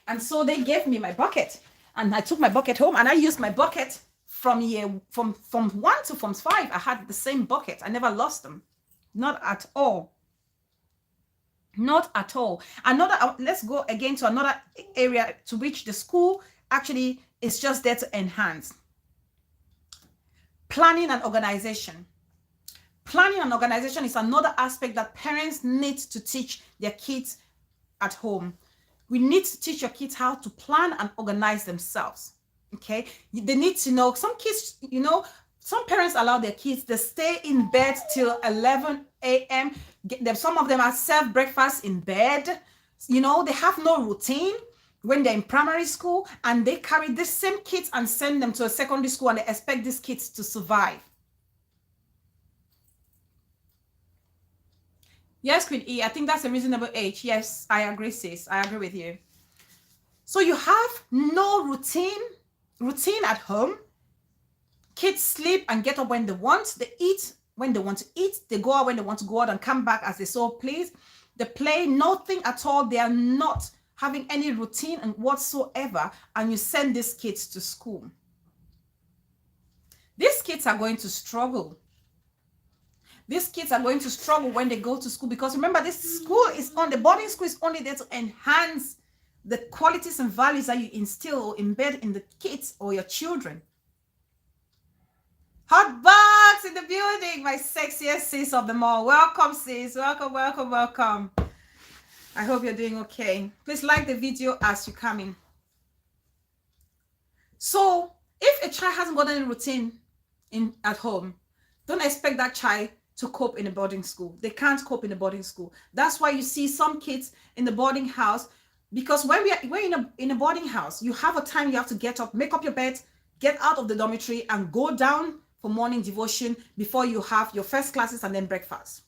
And so they gave me my bucket. And I took my bucket home and I used my bucket from 1 to Form 5. I had the same bucket. I never lost them. Not at all. Not at all. Let's go again to another area to which the school actually is just there to enhance. Planning and organization. Planning and organization is another aspect that parents need to teach their kids at home. We need to teach your kids how to plan and organize themselves. Okay? They need to know. Some kids, some parents allow their kids to stay in bed till 11 a.m. Some of them are served breakfast in bed. They have no routine when they're in primary school, and they carry the same kids and send them to a secondary school, and they expect these kids to survive. Yes, Queen E, I think that's a reasonable age. Yes, I agree, sis. I agree with you. So you have no routine at home. Kids sleep and get up when they want. They eat when they want to eat. They go out when they want to go out and come back as they so please. They play nothing at all. They are not having any routine and whatsoever. And you send these kids to school. These kids are going to struggle. These kids are going to struggle when they go to school, because remember, the boarding school is only there to enhance the qualities and values that you instill or embed in the kids or your children. Hot bugs in the building, my sexiest sis of them all. Welcome, sis. Welcome, welcome, welcome. I hope you're doing okay. Please like the video as you come in. So, if a child hasn't got any routine at home, don't expect that child to cope in a boarding school. They can't cope in a boarding school. That's why you see some kids in the boarding house, because when we're in a boarding house, you have a time you have to get up, make up your bed, get out of the dormitory and go down for morning devotion before you have your first classes and then breakfast.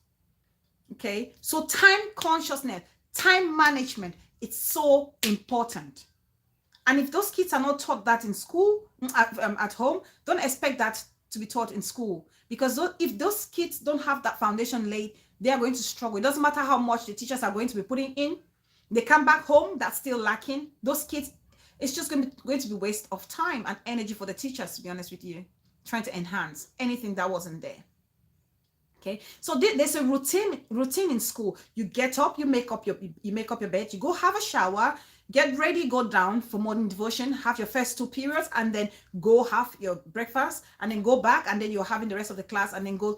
Okay, so time consciousness, time management, it's so important. And if those kids are not taught that in school, at home, don't expect that to be taught in school, because if those kids don't have that foundation laid, they are going to struggle. It doesn't matter how much the teachers are going to be putting in. They come back home, that's still lacking. Those kids, it's just going to be waste of time and energy for the teachers, to be honest with you, trying to enhance anything that wasn't there. Okay, so there's a routine in school. You get up, you make up your bed, you go have a shower, get ready, go down for morning devotion, have your first 2 periods, and then go have your breakfast, and then go back, and then you're having the rest of the class, and then go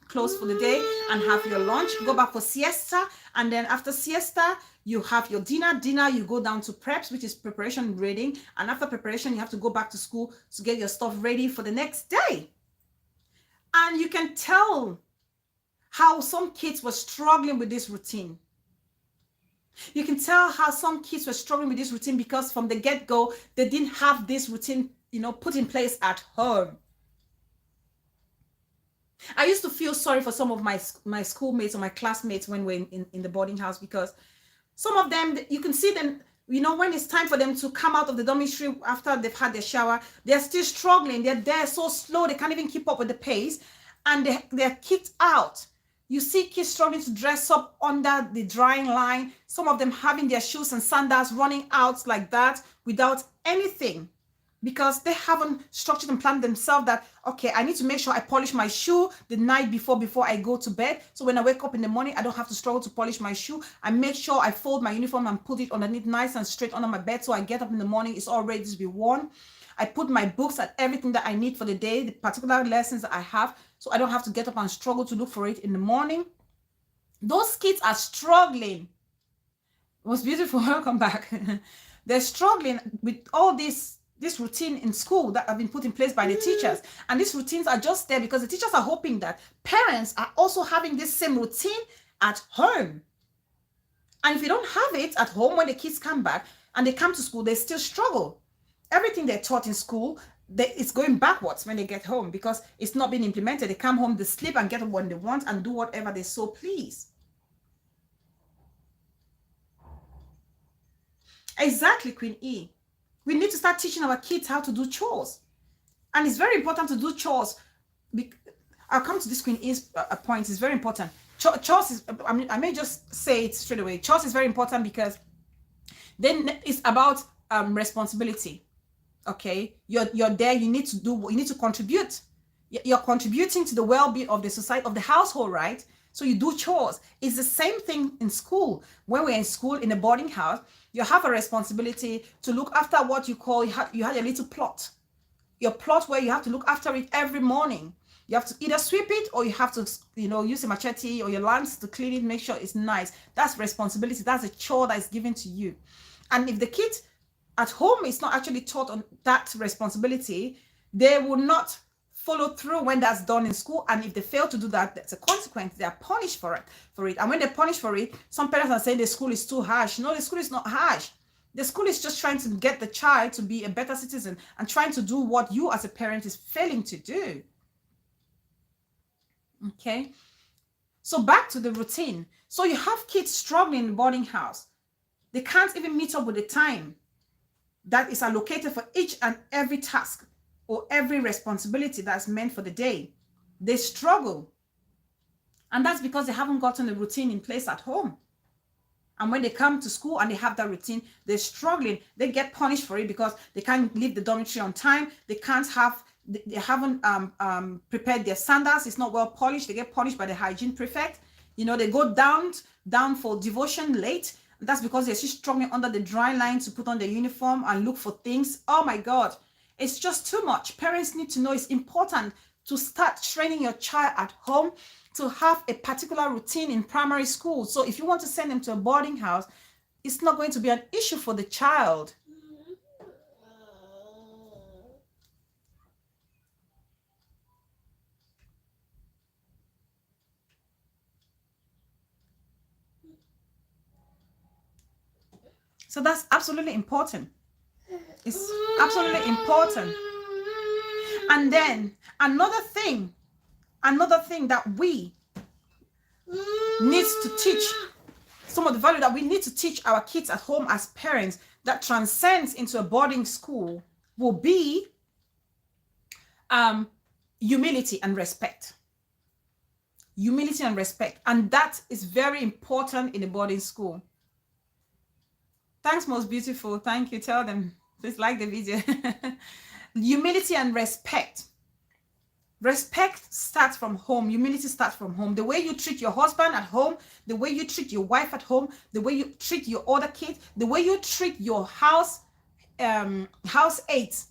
close for the day and have your lunch, go back for siesta, and then after siesta you have your dinner. You go down to preps, which is preparation and reading, and after preparation you have to go back to school to get your stuff ready for the next day. And you can tell how some kids were struggling with this routine. You can tell how some kids were struggling with this routine because from the get-go, they didn't have this routine, put in place at home. I used to feel sorry for some of my schoolmates or my classmates when we're in the boarding house, because some of them, you can see them, when it's time for them to come out of the dormitory after they've had their shower, they're still struggling. They're there so slow, they can't even keep up with the pace, and they're kicked out. You see kids struggling to dress up under the drying line, some of them having their shoes and sandals running out like that without anything, because they haven't structured and planned themselves that, okay, I need to make sure I polish my shoe the night before I go to bed. So when I wake up in the morning, I don't have to struggle to polish my shoe. I make sure I fold my uniform and put it underneath nice and straight under my bed. So I get up in the morning, it's all ready to be worn. I put my books and everything that I need for the day, the particular lessons that I have, so I don't have to get up and struggle to look for it in the morning. Those kids are struggling. It was beautiful. Welcome back. They're struggling with all this routine in school that have been put in place by the teachers. And these routines are just there because the teachers are hoping that parents are also having this same routine at home. And if you don't have it at home, when the kids come back and they come to school, they still struggle. Everything they're taught in school, it's going backwards when they get home because it's not being implemented. They come home, they sleep and get up when they want and do whatever they so please. Exactly, Queen E. We need to start teaching our kids how to do chores. And it's very important to do chores. I'll come to this Queen is a point. It's very important. Chores is, I may just say it straight away. Chores is very important because then it's about responsibility. Okay, you're there. You need to do. You need to contribute. You're contributing to the well-being of the society, of the household, right? So you do chores. It's the same thing in school. When we're in school, in a boarding house, you have a responsibility to look after what you call, you had a little plot. Your plot where you have to look after it every morning. You have to either sweep it or you have to, use a machete or your lance to clean it, make sure it's nice. That's responsibility. That's a chore that is given to you. And if the kid at home is not actually taught on that responsibility, they will not follow through when that's done in school. And if they fail to do that, that's a consequence. They are punished for it. And when they're punished for it, some parents are saying the school is too harsh. No, the school is not harsh. The school is just trying to get the child to be a better citizen and trying to do what you as a parent is failing to do. Okay. So back to the routine. So you have kids struggling in the boarding house. They can't even meet up with the time that is allocated for each and every task or every responsibility that's meant for the day. They struggle. And that's because they haven't gotten a routine in place at home. And when they come to school and they have that routine, they're struggling. They get punished for it because they can't leave the dormitory on time. They haven't prepared their sandals. It's not well polished. They get punished by the hygiene prefect. They go down for devotion late. That's because they're still struggling under the dry line to put on their uniform and look for things. Oh my God, it's just too much. Parents need to know it's important to start training your child at home to have a particular routine in primary school. So if you want to send them to a boarding house, it's not going to be an issue for the child. So that's absolutely important. It's absolutely important. And then another thing that we need to teach, some of the value that we need to teach our kids at home as parents that transcends into a boarding school will be humility and respect. Humility and respect. And that is very important in a boarding school. Thanks, most beautiful. Thank you. Tell them, please like the video. Humility and respect. Respect starts from home. Humility starts from home. The way you treat your husband at home, the way you treat your wife at home, the way you treat your other kids, the way you treat your house aides.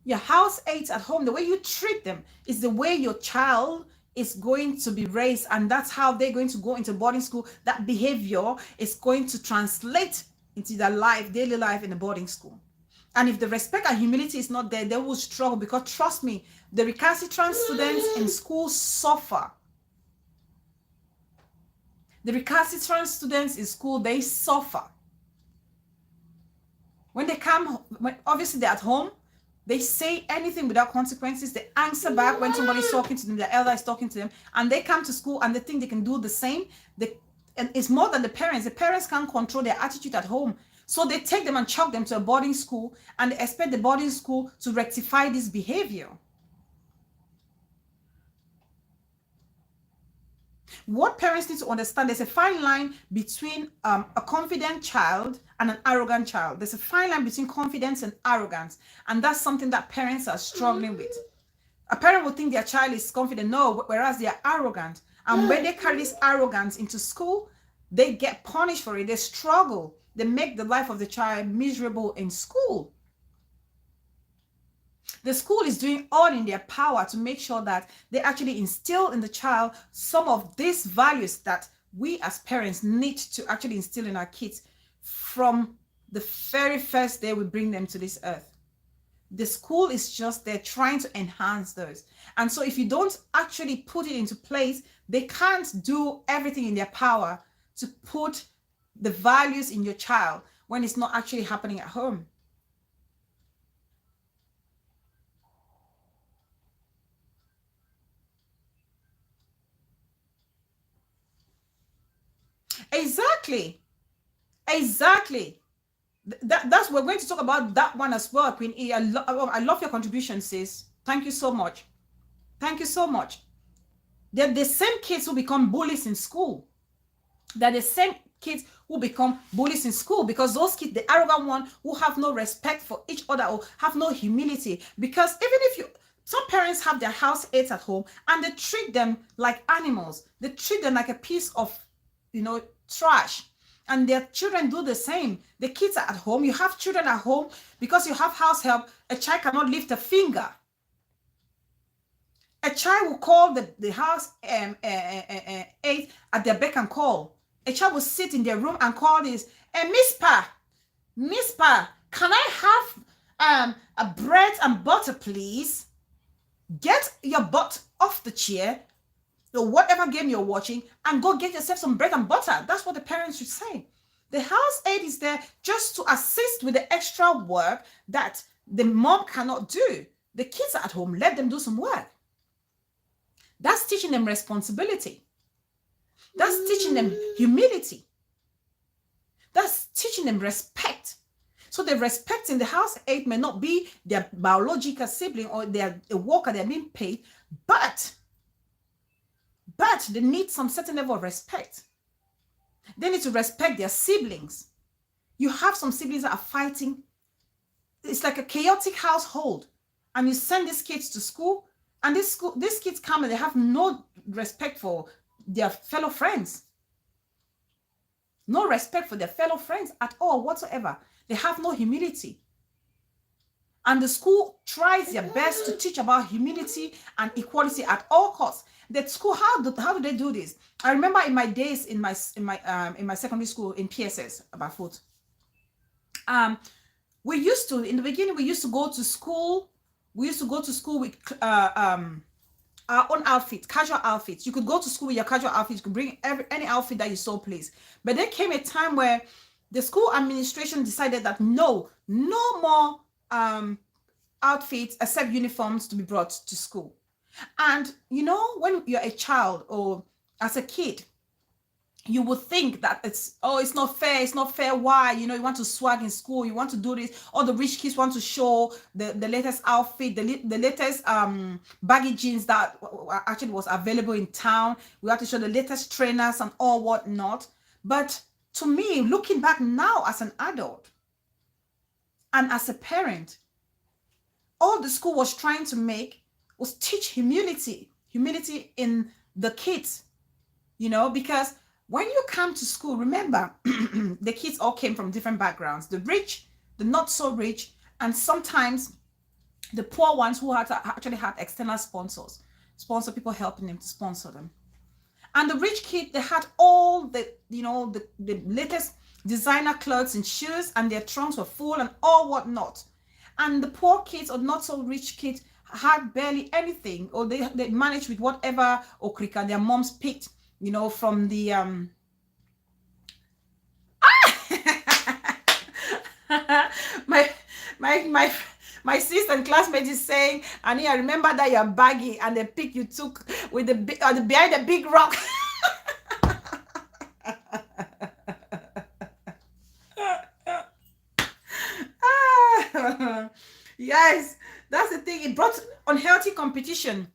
Your house aides at home, the way you treat them is the way your child is going to be raised, and that's how they're going to go into boarding school. That behavior is going to translate into their life, daily life in the boarding school. And if the respect and humility is not there, they will struggle, because trust me, the recalcitrant students in school suffer. The recalcitrant students in school, they suffer. When they come, obviously they're at home, they say anything without consequences. They answer back when somebody's talking to them, their elder is talking to them, and they come to school and they think they can do the same. And it's more than the parents. The parents can't control their attitude at home. So they take them and chuck them to a boarding school, and they expect the boarding school to rectify this behavior. What parents need to understand, there's a fine line between a confident child and an arrogant child. There's a fine line between confidence and arrogance. And that's something that parents are struggling with. A parent would think their child is confident, no, whereas they are arrogant. And when they carry this arrogance into school, they get punished for it. They struggle. They make the life of the child miserable in school. The school is doing all in their power to make sure that they actually instill in the child some of these values that we as parents need to actually instill in our kids from the very first day we bring them to this earth. The school is just there trying to enhance those. And so if you don't actually put it into place, they can't do everything in their power to put the values in your child when it's not actually happening at home. Exactly. That's we're going to talk about that one as well, Queen E. I love your contribution, sis. Thank you so much. Thank you so much. They're the same kids who become bullies in school. They're the same kids who become bullies in school, because those kids, the arrogant one, who have no respect for each other or have no humility. Because even if some parents have their house aides at home and they treat them like animals. They treat them like a piece of, trash. And their children do the same. The kids are at home. You have children at home, because you have house help. A child cannot lift a finger. A child will call the house aide at their beck and call. A child will sit in their room and call this, Miss Pa, can I have a bread and butter, please? Get your butt off the chair, or whatever game you're watching, and go get yourself some bread and butter. That's what the parents should say. The house aide is there just to assist with the extra work that the mom cannot do. The kids are at home, let them do some work. That's teaching them responsibility. That's teaching them humility. That's teaching them respect. So the respect in the house aide may not be their biological sibling or their worker they're being paid, but they need some certain level of respect. They need to respect their siblings. You have some siblings that are fighting. It's like a chaotic household, and you send these kids to school, and these kids come and they have no respect for their fellow friends. No respect for their fellow friends at all whatsoever. They have no humility. And the school tries their best to teach about humility and equality at all costs. The school, how do they do this? I remember in my days in my secondary school in PSS, about foot. We used to, in the beginning, we used to go to school. We used to go to school with our own outfit, casual outfits. You could go to school with your casual outfits. You could bring any outfit that you saw, please. But there came a time where the school administration decided that no more outfits except uniforms to be brought to school. And when you're a child or as a kid, you would think that it's not fair. Why? You want to swag in school, you want to do this. All the rich kids want to show the latest outfit, the latest baggy jeans that actually was available in town. We have to show the latest trainers and all whatnot. But to me, looking back now as an adult and as a parent, all the school was trying to make was teach humility in the kids, because when you come to school, remember, the kids all came from different backgrounds, the rich, the not so rich, and sometimes the poor ones who actually had external sponsor people helping them to sponsor them. And the rich kid, they had all the latest designer clothes and shoes, and their trunks were full and all whatnot. And the poor kids or not so rich kids had barely anything, or they managed with whatever okrika their moms picked, from the my sister and classmate is saying, Annie, I remember that you're baggy and the pic you took with behind the big rock. Yes, that's the thing. It brought unhealthy competition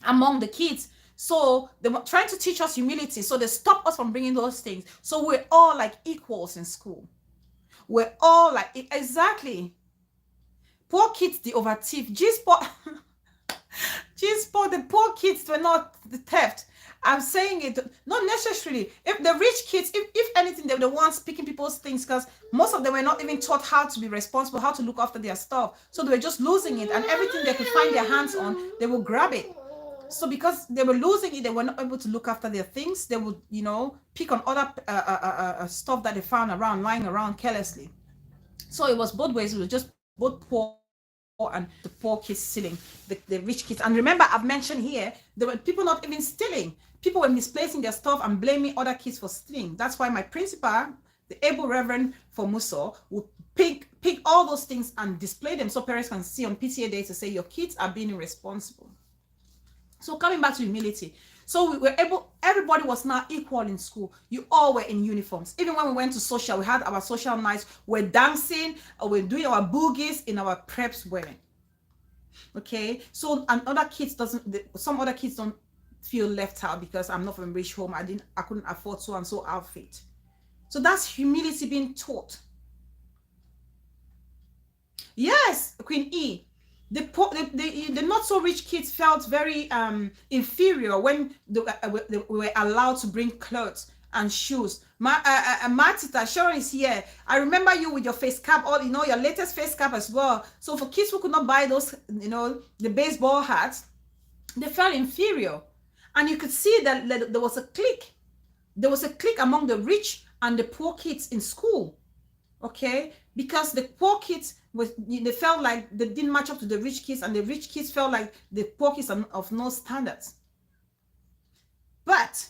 among the kids. So they were trying to teach us humility. So they stopped us from bringing those things. So we're all like equals in school. We're all like, exactly. Poor kids, the over thief. G-spot, the poor kids were not the theft. I'm saying it, not necessarily. If the rich kids, if anything, they were the ones picking people's things, because most of them were not even taught how to be responsible, how to look after their stuff. So they were just losing it, and everything they could find their hands on, they would grab it. So because they were losing it, they were not able to look after their things. They would, pick on other stuff that they found lying around carelessly. So it was both ways. It was just both poor and the poor kids stealing, the rich kids. And remember, I've mentioned here, there were people not even stealing. People were misplacing their stuff and blaming other kids for stealing. That's why my principal, the able Reverend for Muso, would pick all those things and display them so parents can see on PTA day to say your kids are being irresponsible. So coming back to humility. So we were able, everybody was now equal in school. You all were in uniforms. Even when we went to social, we had our social nights, we're dancing, or we're doing our boogies in our preps wearing. Okay, so and other kids some other kids don't feel left out because I'm not from a rich home. I couldn't afford so and so outfit. So that's humility being taught. Yes, Queen E. The not so rich kids felt very inferior when they were allowed to bring clothes and shoes. Martita, Sharon is here. I remember you with your face cap, all your latest face cap as well. So for kids who could not buy those, the baseball hats, they felt inferior, and you could see that there was a clique. There was a clique among the rich and the poor kids in school. Okay, because the poor kids they felt like they didn't match up to the rich kids, and the rich kids felt like the poor kids are of no standards. But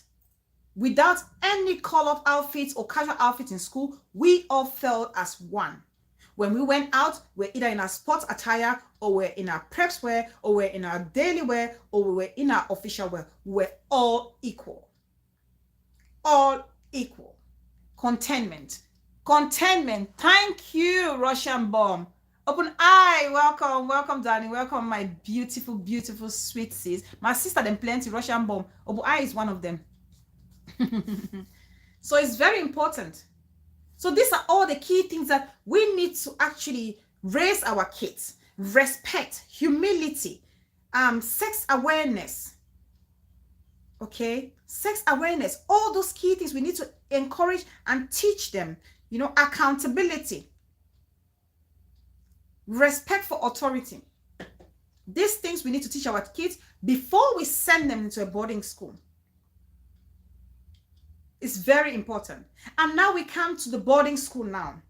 without any colored outfits or casual outfits in school, we all felt as one. When we went out, we're either in our sports attire, or we're in our preps wear, or we're in our daily wear, or we were in our official wear. We're all equal. All equal. Contentment. Thank you, Russian bomb. Open eye, welcome, darling, welcome, my beautiful, sweet sis. My sister them plenty, Russian bomb. Open eye is one of them. So it's very important. So these are all the key things that we need to actually raise our kids. Respect, humility, sex awareness. Okay, sex awareness, all those key things we need to encourage and teach them. Accountability, respect for authority. These things we need to teach our kids before we send them into a boarding school. It's very important. And now we come to the boarding school now.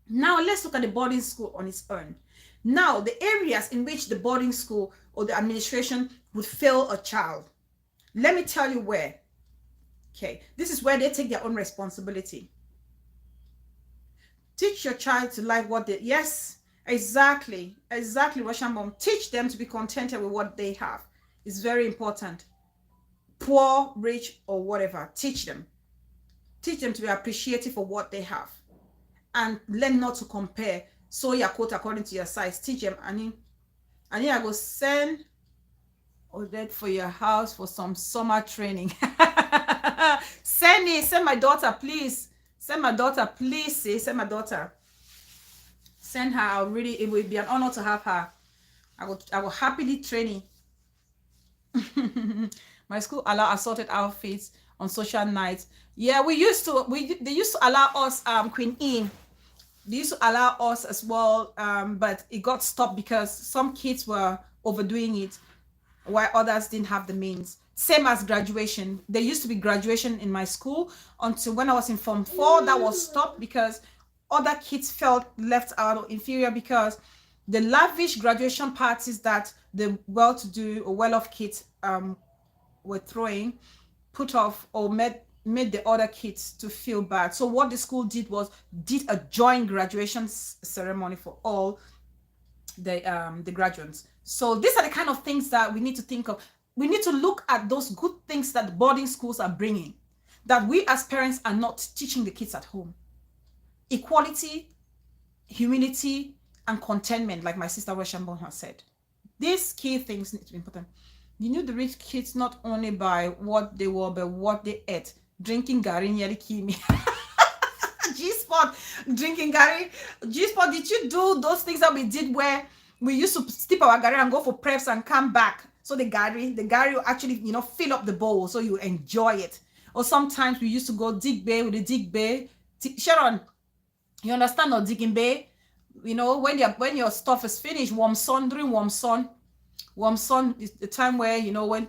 Now let's look at the boarding school on its own. Now, the areas in which the boarding school or the administration would fail a child. Let me tell you where. Okay, this is where they take their own responsibility. Teach your child to like what they, yes, exactly, Russian mom. Teach them to be contented with what they have. It's very important. Poor, rich, or whatever, teach them. Teach them to be appreciative for what they have. And learn not to compare. Sew your coat according to your size. Teach them. And I go send Odette for your house for some summer training. Send my daughter, please. Send my daughter, please. Send my daughter. Send her. It will be an honor to have her. I will happily train you. My school allow assorted outfits on social nights. Yeah, they used to allow us, Queen E. They used to allow us as well, but it got stopped because some kids were overdoing it, while others didn't have the means. Same as graduation. There used to be graduation in my school until when I was in Form 4, that was stopped because other kids felt left out or inferior because the lavish graduation parties that the well-to-do or well-off kids were throwing put off or made the other kids to feel bad. So what the school did was a joint graduation ceremony for all the graduates. So these are the kind of things that we need to think of. We need to look at those good things that the boarding schools are bringing, that we as parents are not teaching the kids at home. Equality, humility, and contentment, like my sister Roshanbon has said. These key things need to be important. You knew the rich kids not only by what they wore, but what they ate. Drinking Gary nearly killed me. G-Spot, drinking Gary. G-Spot, did you do those things that we did where we used to steep our Gary and go for preps and come back? So the Gary will actually, fill up the bowl so you enjoy it. Or sometimes we used to go dig bay with the dig bay. Sharon, you understand or digging bay? When your stuff is finished, during warm sun is the time where, when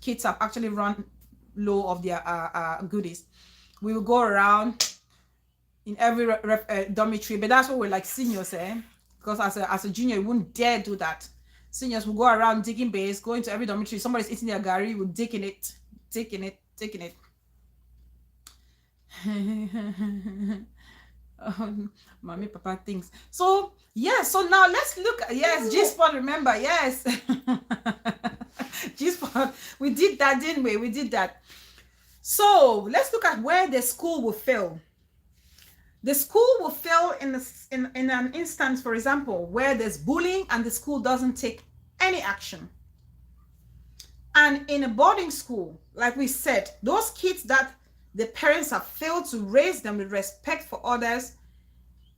kids have actually run low of their goodies. We will go around in every dormitory, but that's what we're like seniors, because as a junior, you wouldn't dare do that. Seniors will go around digging bays, go into every dormitory. Somebody's eating their Gary, will dig in it. Mommy, papa things. So yeah, so now let's look. Yes, G-Spot, remember, yes. G-spot. We did that, didn't we? We did that. So let's look at where the school will fail. The school will fail in an instance, for example, where there's bullying and the school doesn't take any action. And in a boarding school, like we said, those kids that the parents have failed to raise them with respect for others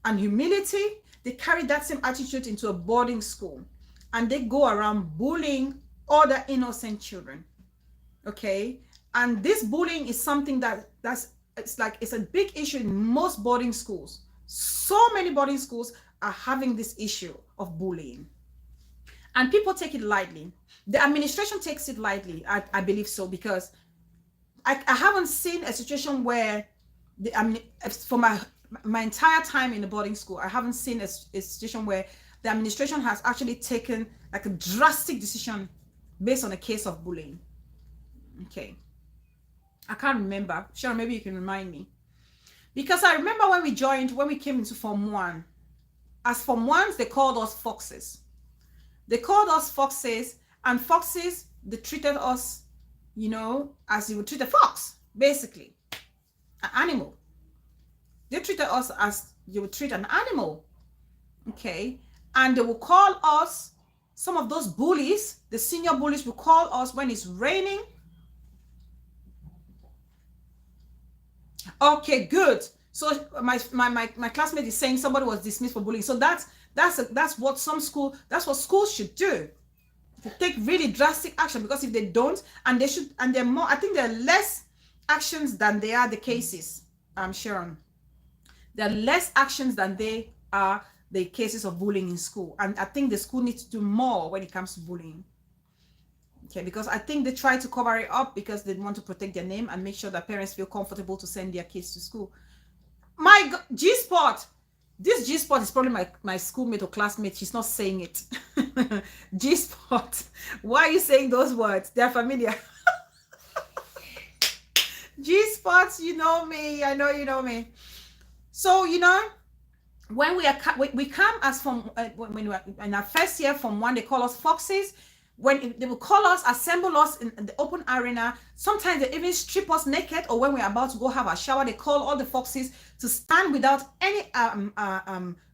and humility, they carry that same attitude into a boarding school and they go around bullying other innocent children. Okay, and this bullying is something it's a big issue in most boarding schools. So many boarding schools are having this issue of bullying, and people take it lightly. The administration takes it lightly. I believe so, because I haven't seen a situation where for my entire time in the boarding school, I haven't seen a situation where the administration has actually taken like a drastic decision based on a case of bullying. Okay, I can't remember. Sure, maybe you can remind me, because I remember when we came into Form 1, as Form 1s, they called us foxes. They called us foxes, and foxes, they treated us, you know, as you would treat a fox, basically, an animal. They treated us as you would treat an animal. Okay, and they will call us, some of those bullies, the senior bullies, will call us when it's raining. Okay, good. So my classmate is saying somebody was dismissed for bullying. So that's what schools should do, to take really drastic action, because if they don't, and they're more, I think there are less actions than they are the cases. Sharon, there are less actions than they are the cases of bullying in school, and I think the school needs to do more when it comes to bullying. Okay, because I think they try to cover it up because they want to protect their name and make sure that parents feel comfortable to send their kids to school. My God, G-spot. This G-spot is probably my schoolmate or classmate. She's not saying it. G-spot. Why are you saying those words? They're familiar. G-spots, you know me. I know you know me. So, you know, when we come as from when we're in our first year Form 1, they call us foxes. When they will call us, assemble us in the open arena. Sometimes they even strip us naked, or when we're about to go have a shower, they call all the foxes to stand without any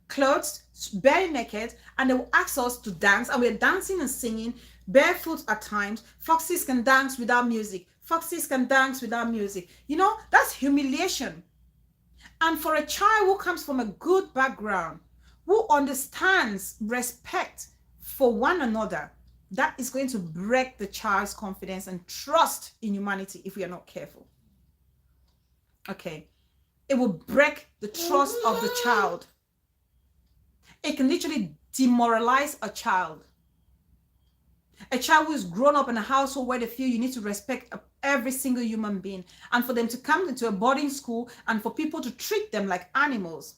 clothes, bare naked, and they will ask us to dance, and we're dancing and singing barefoot at times. Foxes can dance without music. Foxes can dance without music. You know, that's humiliation. And for a child who comes from a good background, who understands respect for one another, that is going to break the child's confidence and trust in humanity if we are not careful. Okay, it will break the trust of the child. It can literally demoralize a child. A child who is grown up in a household where they feel you need to respect every single human being, and for them to come into a boarding school and for people to treat them like animals,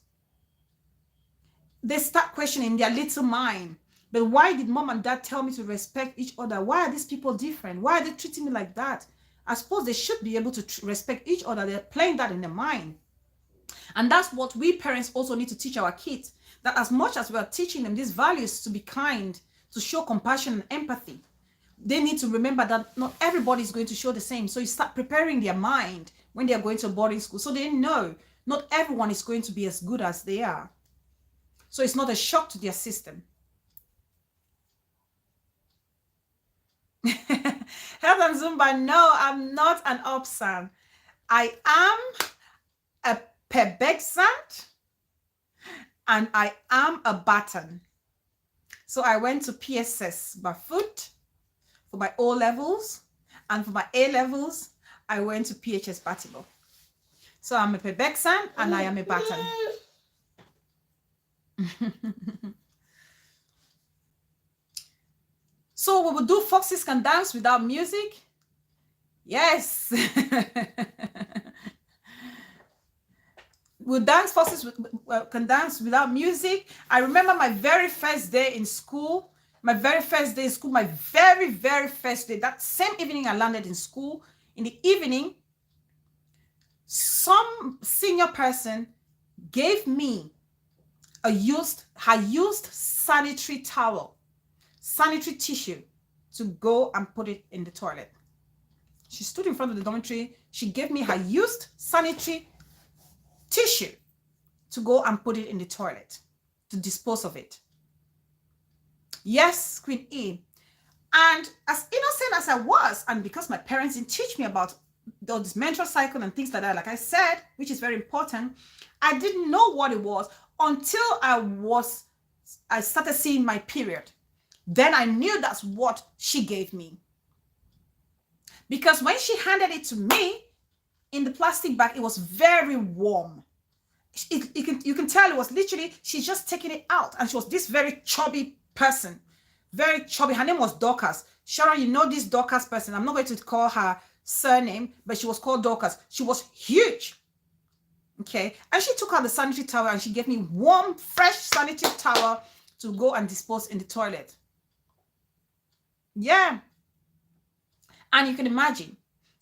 they start questioning their little mind. But why did mom and dad tell me to respect each other? Why are these people different? Why are they treating me like that? I suppose they should be able to respect each other. They're playing that in their mind. And that's what we parents also need to teach our kids, that as much as we are teaching them these values, to be kind, to show compassion and empathy, they need to remember that not everybody is going to show the same. So you start preparing their mind when they are going to a boarding school, so they know not everyone is going to be as good as they are. So it's not a shock to their system. Health and Zumba, no, I'm not an Opsan. I am a Pebexant and I am a Baton. So I went to PSS Bafut for my O levels, and for my A levels, I went to PHS Batibo. So I'm a Pebexant and I am a Baton. So we will do Foxes Can Dance Without Music. Yes. We'll dance, Foxes Can Dance Without Music. I remember my very first day in school. My very first day in school, my very, very first day. That same evening I landed in school. In the evening, some senior person gave me her used sanitary towel, sanitary tissue, to go and put it in the toilet. She stood in front of the dormitory. She gave me her used sanitary tissue to go and put it in the toilet, to dispose of it. Yes, Queen E. And as innocent as I was, and because my parents didn't teach me about this menstrual cycle and things like that, like I said, which is very important, I didn't know what it was until I started seeing my period. Then I knew that's what she gave me. Because when she handed it to me in the plastic bag, it was very warm. You can tell it was literally, she's just taking it out. And she was this very chubby person. Very chubby. Her name was Dorcas. Sharon, you know this Dorcas person. I'm not going to call her surname, but she was called Dorcas. She was huge. Okay. And she took out the sanitary towel and she gave me warm, fresh sanitary towel to go and dispose in the toilet. Yeah. And you can imagine,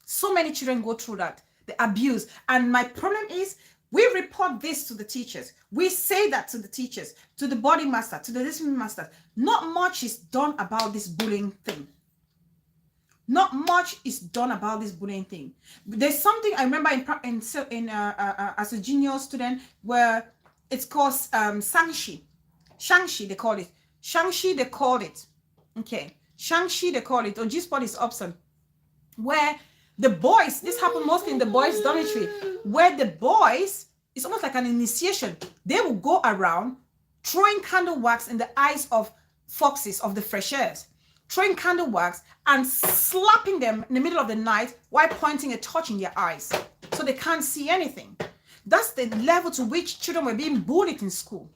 so many children go through that, the abuse. And my problem is, we report this to the teachers. We say that to the teachers, to the body master, to the discipline master. Not much is done about this bullying thing. Not much is done about this bullying thing. There's something I remember as a junior student where it's called Shangshi. Shangshi, they call it. Shangshi, they called it. Okay. Shangshi, they call it. Or G-spot is option. Where the boys, this happened mostly in the boys' dormitory, where the boys, it's almost like an initiation. They will go around throwing candle wax in the eyes of foxes, of the freshers, throwing candle wax and slapping them in the middle of the night while pointing a torch in their eyes so they can't see anything. That's the level to which children were being bullied in school.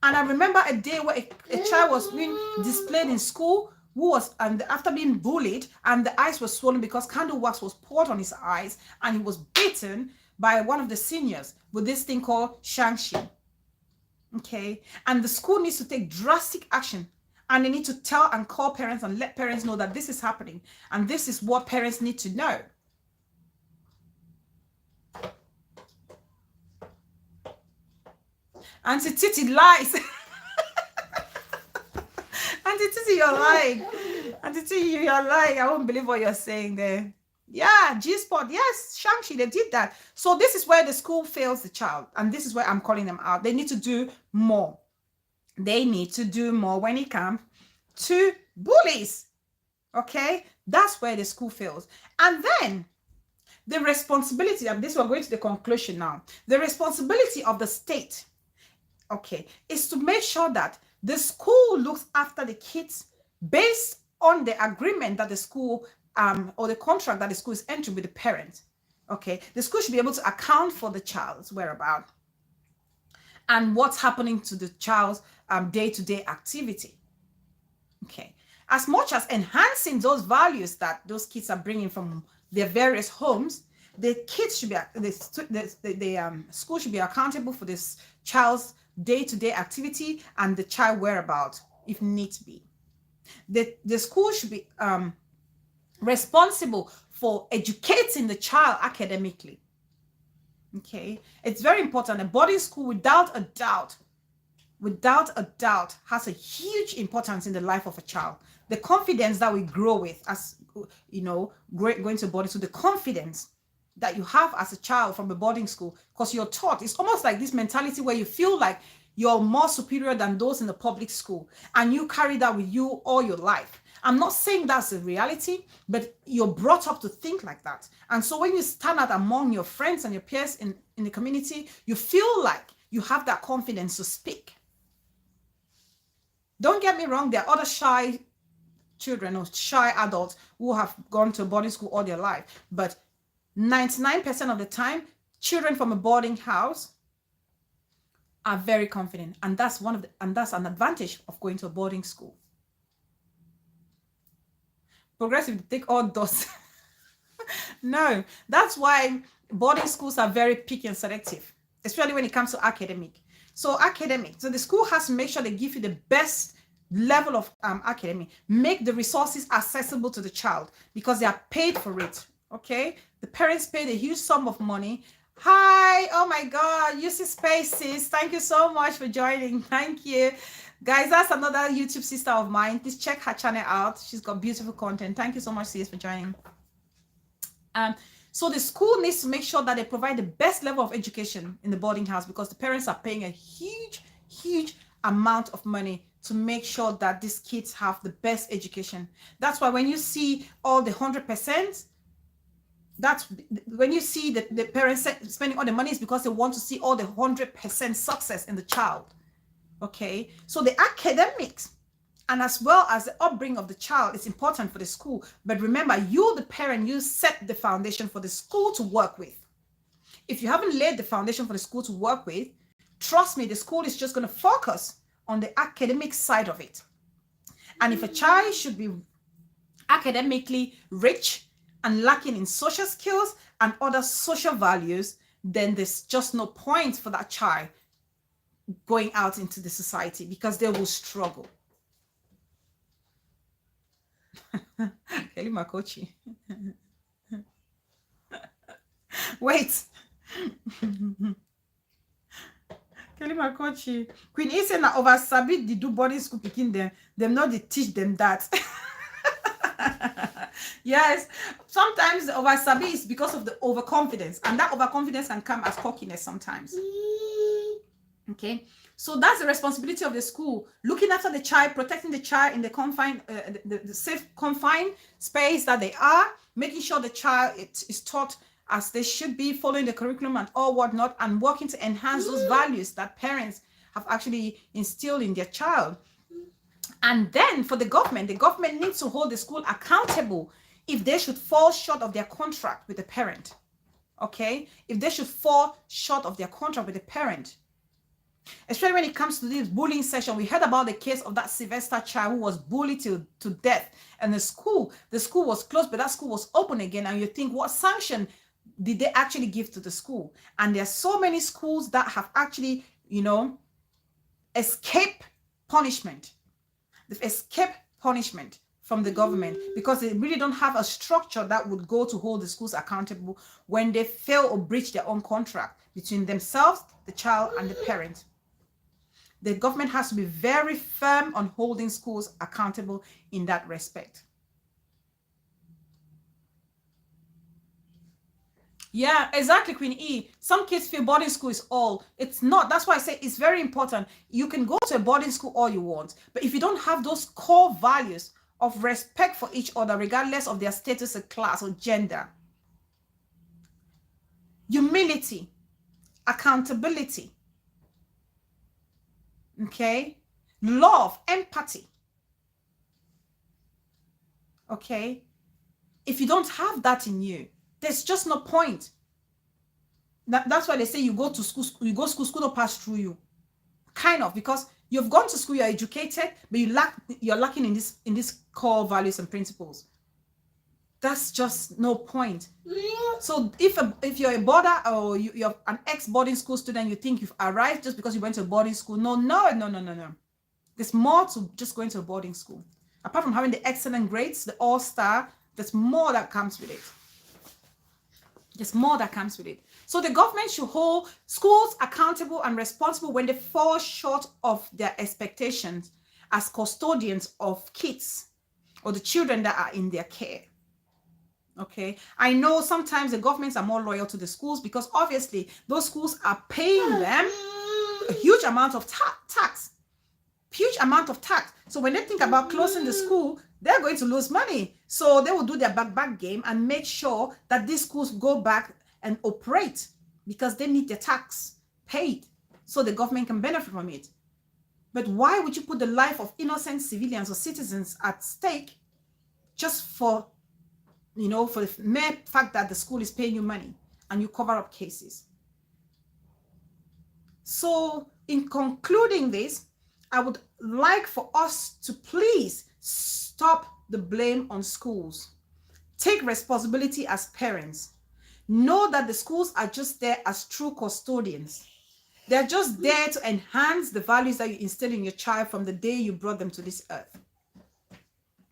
And I remember a day where a child was being displayed in school who was, and after being bullied, and the eyes were swollen because candle wax was poured on his eyes, and he was beaten by one of the seniors with this thing called Shangshi. Okay, and the school needs to take drastic action, and they need to tell and call parents and let parents know that this is happening, and this is what parents need to know. Auntie Titi lies. Auntie Titi, you're lying. Auntie Titi, you're lying. I won't believe what you're saying there. Yeah, G-spot. Yes, Shangshi, they did that. So this is where the school fails the child. And this is where I'm calling them out. They need to do more. They need to do more when it comes to bullies. Okay? That's where the school fails. And then the responsibility, and this we're going to the conclusion now. The responsibility of the state, okay, is to make sure that the school looks after the kids based on the agreement that the school or the contract that the school is entering with the parent. Okay, the school should be able to account for the child's whereabouts and what's happening to the child's day-to-day activity. Okay, as much as enhancing those values that those kids are bringing from their various homes, the kids should be the school should be accountable for this child's day-to-day activity and the child whereabouts if need be. The school should be responsible for educating the child academically. Okay, it's very important. A boarding school, without a doubt, has a huge importance in the life of a child. The confidence that we grow with as, you know, going to boarding school, the confidence that you have as a child from a boarding school, because you're taught, it's almost like this mentality where you feel like you're more superior than those in the public school, and you carry that with you all your life. I'm not saying that's a reality, but you're brought up to think like that. And so when you stand out among your friends and your peers in the community, you feel like you have that confidence to speak. Don't get me wrong, there are other shy children or shy adults who have gone to a boarding school all their life, but 99% of the time, children from a boarding house are very confident, and that's an advantage of going to a boarding school. Progressive, take all those. No, that's why boarding schools are very picky and selective, especially when it comes to academic. So the school has to make sure they give you the best level of academy, make the resources accessible to the child because they are paid for it. Okay, the parents paid a huge sum of money. Hi, oh my God, UC Spaces, thank you so much for joining. Thank you. Guys, that's another YouTube sister of mine. Please check her channel out. She's got beautiful content. Thank you so much, sis, for joining. So the school needs to make sure that they provide the best level of education in the boarding house, because the parents are paying a huge amount of money to make sure that these kids have the best education. That's why when you see all the 100%, that's when you see the parents spending all the money, is because they want to see all the 100% success in the child. Okay, so the academics and as well as the upbringing of the child is important for the school. But remember, you, the parent, you set the foundation for the school to work with. If you haven't laid the foundation for the school to work with, trust me, the school is just going to focus on the academic side of it. And if a child should be academically rich and lacking in social skills and other social values, then there's just no point for that child going out into the society, because they will struggle. Kelly Makochi. Wait. Kelly Makochi. Queen E said na over sabi the do boarding school picking them not they teach them that. Yes, sometimes the over sabi is because of the overconfidence, and that overconfidence can come as cockiness sometimes. Okay, so that's the responsibility of the school, looking after the child, protecting the child in the confined, the safe confined space that they are, making sure the child is taught as they should be, following the curriculum and all whatnot, and working to enhance those values that parents have actually instilled in their child. And then for the government needs to hold the school accountable if they should fall short of their contract with the parent. Okay, if they should fall short of their contract with the parent. Especially when it comes to this bullying session. We heard about the case of that Sylvester child who was bullied to death, and the school was closed, but that school was open again. And you think, what sanction did they actually give to the school? And there are so many schools that have actually, escaped punishment. They've escaped punishment from the government because they really don't have a structure that would go to hold the schools accountable when they fail or breach their own contract between themselves, the child, and the parent. The government has to be very firm on holding schools accountable in that respect. Yeah, exactly, Queen E. Some kids feel boarding school is all. It's not. That's why I say it's very important. You can go to a boarding school all you want, but if you don't have those core values of respect for each other, regardless of their status or class or gender, humility, accountability, okay, love, empathy, okay, if you don't have that in you, there's just no point. That's why they say you go to school, school don't pass through you, kind of, because you've gone to school, you're educated, but you're lacking in this core values and principles. That's just no point. So if you're a boarder or you're an ex-boarding school student, you think you've arrived just because you went to a boarding school. No. There's more to just going to a boarding school. Apart from having the excellent grades, the all-star, there's more that comes with it. There's more that comes with it. So the government should hold schools accountable and responsible when they fall short of their expectations as custodians of kids or the children that are in their care. Okay, I know sometimes the governments are more loyal to the schools because obviously those schools are paying them a huge amount of tax. Huge amount of tax. So when they think about closing the school, they're going to lose money. So they will do their back game and make sure that these schools go back and operate because they need their tax paid so the government can benefit from it. But why would you put the life of innocent civilians or citizens at stake just for the mere fact that the school is paying you money and you cover up cases? So in concluding this, I would like for us to please stop the blame on schools. Take responsibility as parents. Know that the schools are just there as true custodians. They're just there to enhance the values that you instill in your child from the day you brought them to this earth.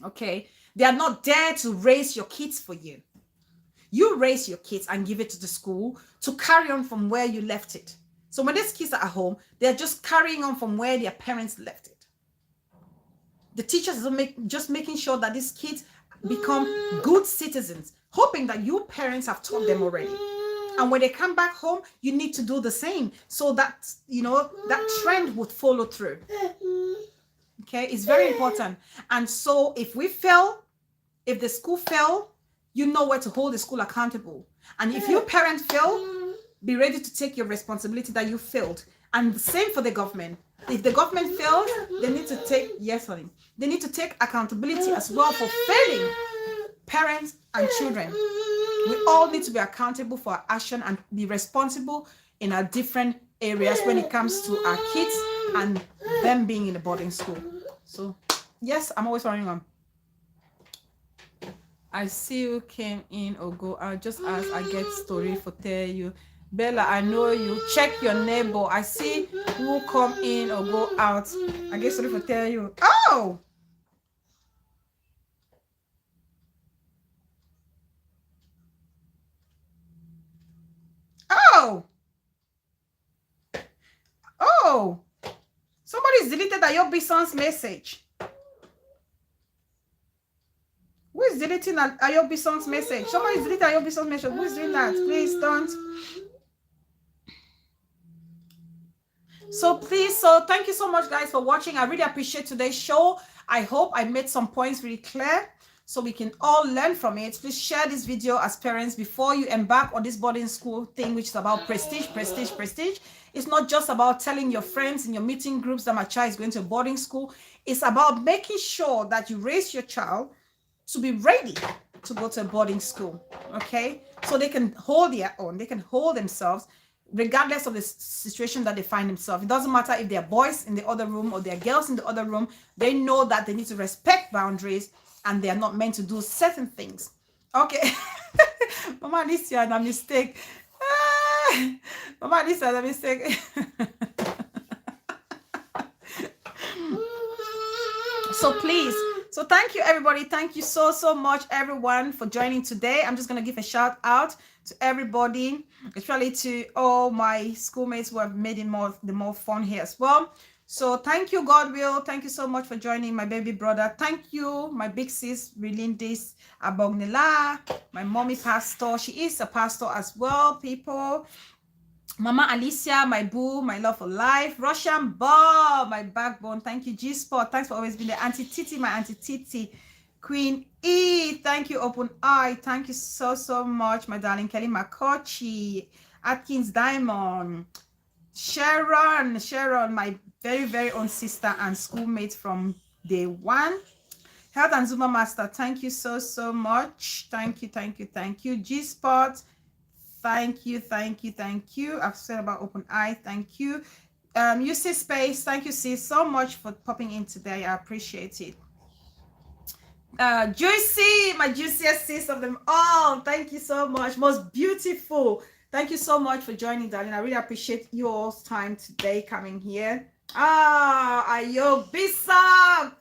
Okay? They are not there to raise your kids for you. You raise your kids and give it to the school to carry on from where you left it. So when these kids are at home, they're just carrying on from where their parents left it. The teachers are just making sure that these kids become good citizens, hoping that you parents have taught them already. And when they come back home, you need to do the same so that, you know, that trend would follow through. Okay, it's very important. And so if we fail, if the school fail, you know where to hold the school accountable. And if your parent fail, be ready to take your responsibility that you failed. And the same for the government. If the government fails, they need to take, yes, honey, they need to take accountability as well for failing parents and children. We all need to be accountable for our action and be responsible in our different areas when it comes to our kids and them being in a boarding school. So, yes, I'm always running on. I see you came in or go out. Just as I get story for tell you. Bella, I know you. Check your neighbor. I see who come in or go out. I get story for tell you. Oh! Oh! Oh! Somebody's deleted Ayobi son's message. Who is deleting Ayobi son's message? Somebody's deleting Ayobi son's message. Who is doing that? Please don't. So thank you so much, guys, for watching. I really appreciate today's show. I hope I made some points really clear so we can all learn from it. Please share this video as parents before you embark on this boarding school thing, which is about prestige. It's not just about telling your friends in your meeting groups that my child is going to a boarding school. It's about making sure that you raise your child to be ready to go to a boarding school, okay? So they can hold their own, they can hold themselves regardless of the situation that they find themselves. It doesn't matter if they're boys in the other room or they're girls in the other room. They know that they need to respect boundaries and they are not meant to do certain things. Okay. Mama, this is a mistake. Mama, this is a mistake. So please, so thank you everybody. Thank you so much everyone for joining today. I'm just going to give a shout out to everybody, especially to all my schoolmates who have made it the more fun here as well. So thank you, Godwill. Thank you so much for joining, my baby brother. Thank you, my big sis, Relindis Abognila, my mommy pastor. She is a pastor as well, people. Mama Alicia, my boo, my love for life. Russian Bob, my backbone. Thank you, G-Spot. Thanks for always being there. Auntie Titi, my Auntie Titi. Queen E, thank you. Open Eye, thank you so much, my darling. Kelly Makochi, Atkins Diamond. Sharon, my very own sister and schoolmate from day one. Health and Zuma Master, thank you so much. Thank you. G-Spot. Thank you. I've said about Open Eye. Thank you. UC Space. Thank you, sis, so much for popping in today. I appreciate it. Juicy, my juiciest sis of them all. Thank you so much. Most beautiful. Thank you so much for joining, darling. I really appreciate your all's time today coming here. Ayog Bisam.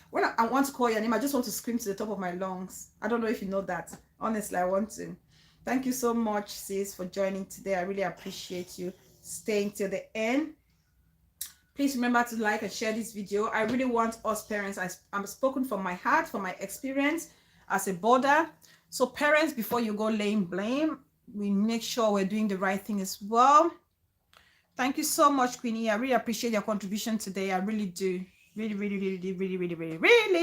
When I want to call your name, I just want to scream to the top of my lungs. I don't know if you know that. Honestly, I want to. Thank you so much, sis, for joining today. I really appreciate you staying till the end. Please remember to like and share this video. I really want us parents, I'm spoken from my heart, from my experience as a boarder. So parents, before you go laying blame, we make sure we're doing the right thing as well. Thank you so much, Queenie. I really appreciate your contribution today. I really do. Really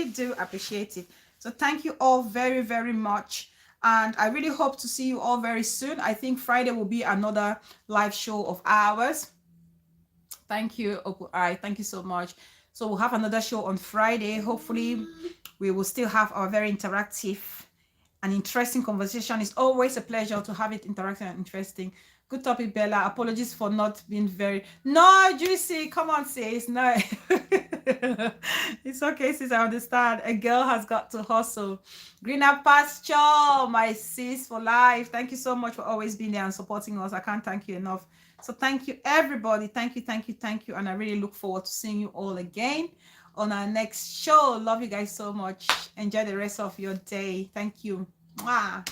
do appreciate it. So thank you all very much. And I really hope to see you all very soon. I think Friday will be another live show of ours. Thank you, Open Eye. Thank you so much. So we'll have another show on Friday. Hopefully, we will still have our very interactive and interesting conversation. It's always a pleasure to have it interactive and interesting. Good topic, Bella. Apologies for not being very... No, Juicy, come on, sis. No. It's okay, sis. I understand. A girl has got to hustle. Greener pasture, my sis for life. Thank you so much for always being there and supporting us. I can't thank you enough. So thank you, everybody. Thank you. And I really look forward to seeing you all again on our next show. Love you guys so much. Enjoy the rest of your day. Thank you. Mwah.